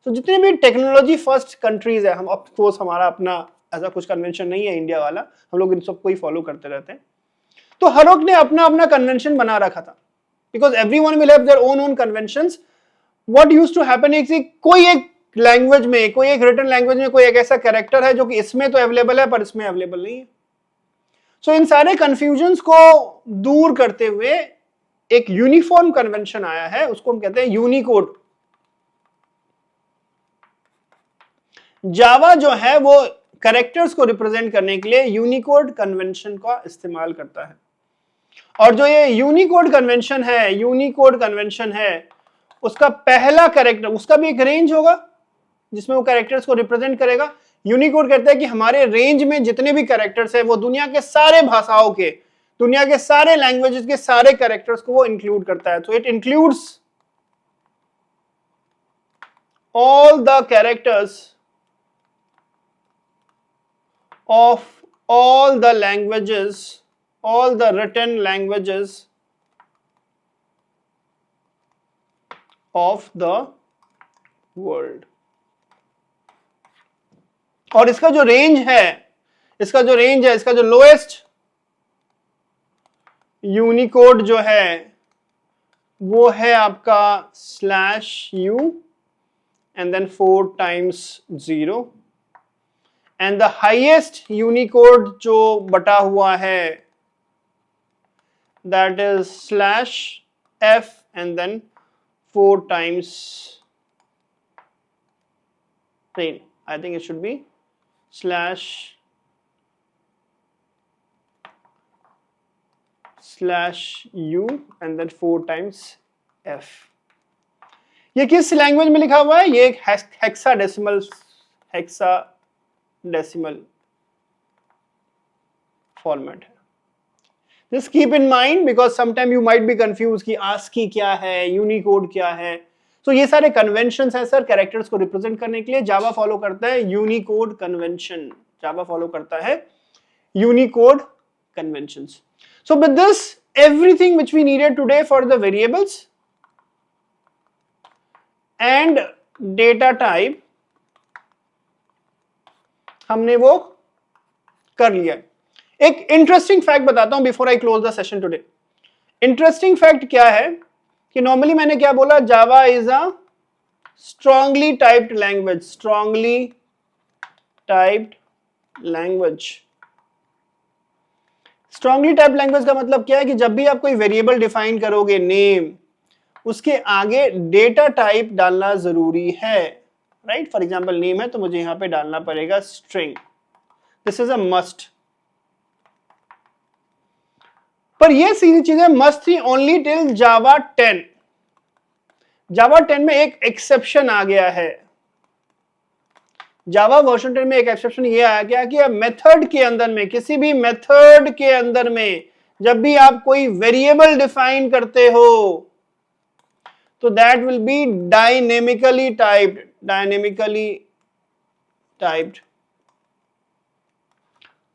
तो जितने भी टेक्नोलॉजी फर्स्ट कंट्रीज है, हम ऑफ कोर्स हमारा अपना ऐसा कुछ कन्वेंशन नहीं है इंडिया वाला, हम लोग इन सबको ही फॉलो करते रहते हैं। तो हर एक ने अपना अपना कन्वेंशन बना रखा था, because everyone will have their own conventions. What used to happen is कोई एक लैंग्वेज में, कोई एक रिटन लैंग्वेज में कोई एक ऐसा कैरेक्टर है जो कि इसमें तो अवेलेबल है पर इसमें अवेलेबल नहीं है। सो इन सारे कंफ्यूजन्स को दूर करते हुए एक यूनिफॉर्म कन्वेंशन आया है, उसको हम कहते हैं यूनिकोड। जावा जो है वो कैरेक्टर्स को रिप्रेजेंट करने के लिए यूनिकोड कन्वेंशन का इस्तेमाल करता है। और जो ये यूनिकोड कन्वेंशन है उसका पहला कैरेक्टर, उसका भी एक रेंज होगा जिसमें वो कैरेक्टर्स को रिप्रेजेंट करेगा। यूनिकोड कहता है कि हमारे रेंज में जितने भी कैरेक्टर्स है वो दुनिया के सारे भाषाओं के, दुनिया के सारे लैंग्वेजेस के सारे कैरेक्टर्स को वो इंक्लूड करता है। तो it includes all the characters of all the languages, all the written languages of the world। और इसका जो रेंज है, इसका जो लोएस्ट यूनिकोड जो है वो है आपका /u and then 4 times 0। And the highest Unicode जो बटा हुआ है that is /f and then 4 times, नहीं, I think it should be /u and then 4 times f। ये किस लैंग्वेज में लिखा हुआ है? ये एक हेक्साडेसिमल फॉर्मेट है। Just keep in mind because sometime you might be confused कि ASCII क्या है, यूनिकोड क्या है। तो ये सारे कन्वेंशंस हैं सर कैरेक्टर्स को रिप्रेजेंट करने के लिए। जावा फॉलो करता है यूनिकोड कन्वेंशन, जावा फॉलो करता है Unicode conventions. So with this everything which we needed today for the variables and data type हमने वो कर लिया। एक इंटरेस्टिंग फैक्ट बताता हूं before I close the session today. Interesting fact क्या है कि नॉर्मली मैंने क्या बोला, Java is a strongly typed language, strongly typed language. Strongly typed language का मतलब क्या है कि जब भी आप कोई वेरिएबल डिफाइन करोगे नेम, उसके आगे डेटा टाइप डालना जरूरी है, राइट। फॉर एग्जाम्पल नेम है तो मुझे यहां पे डालना पड़ेगा string, this is a must. पर ये सीधी चीजें मस्ट थी ओनली टिल जावा 10। जावा 10 में एक एक्सेप्शन आ गया है। जावा वर्जन 10 में एक एक्सेप्शन ये आया गया कि मेथड के अंदर में, किसी भी मेथड के अंदर में जब भी आप कोई वेरिएबल डिफाइन करते हो तो that will B dynamically typed.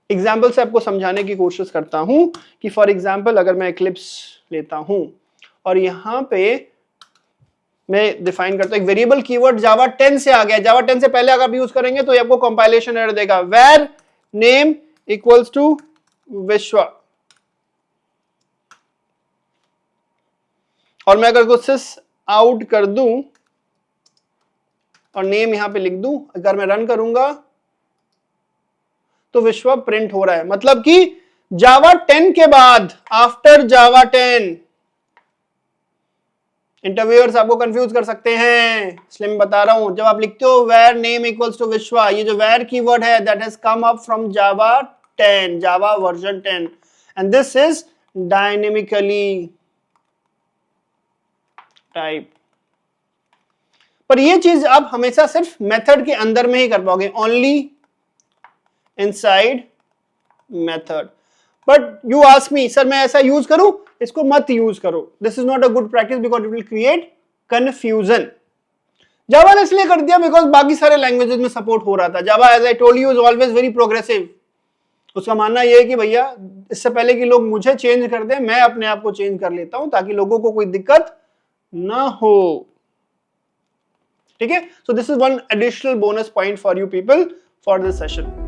Example से आपको समझाने की कोशिश करता हूं कि फॉर एग्जाम्पल अगर मैं एक्लिप्स लेता हूं और यहां पे मैं डिफाइन करता हूं एक वेरिएबल कीवर्ड जावा 10 से आ गया, जावा 10 से पहले अगर आप यूज करेंगे तो ये आपको कंपाइलेशन एरर देगा, वेर नेम इक्वल्स टू विश्व। और मैं अगर कुछ सिस आउट कर दूं और नेम यहां पे लिख दूं, अगर मैं रन करूंगा तो विश्व प्रिंट हो रहा है। मतलब कि जावा 10 के बाद, आफ्टर जावा 10, इंटरव्यूअर्स आपको कंफ्यूज कर सकते हैं, इसलिए मैं बता रहा हूं। जब आप लिखते हो वेर नेम इक्वल्स टू विश्व, ये जो वेर कीवर्ड है that has come up from Java 10, Java version 10, and this is dynamically type. पर ये चीज आप हमेशा सिर्फ मेथड के अंदर में ही कर पाओगे, only inside method. But you ask me sir मैं ऐसा यूज करूं, इसको मत यूज करो, this is not a good practice because it will create confusion. Java ने इसलिए कर दिया बिकॉज बाकी सारे लैंग्वेजेस में सपोर्ट हो रहा था। Java as I told you is always very progressive. उसका मानना यह है कि भैया इससे पहले कि लोग मुझे चेंज कर दें, मैं अपने आप को चेंज कर लेता हूं ताकि लोगों को कोई दिक्कत ना हो। ठीक है, so this is one additional bonus point for you people for this session.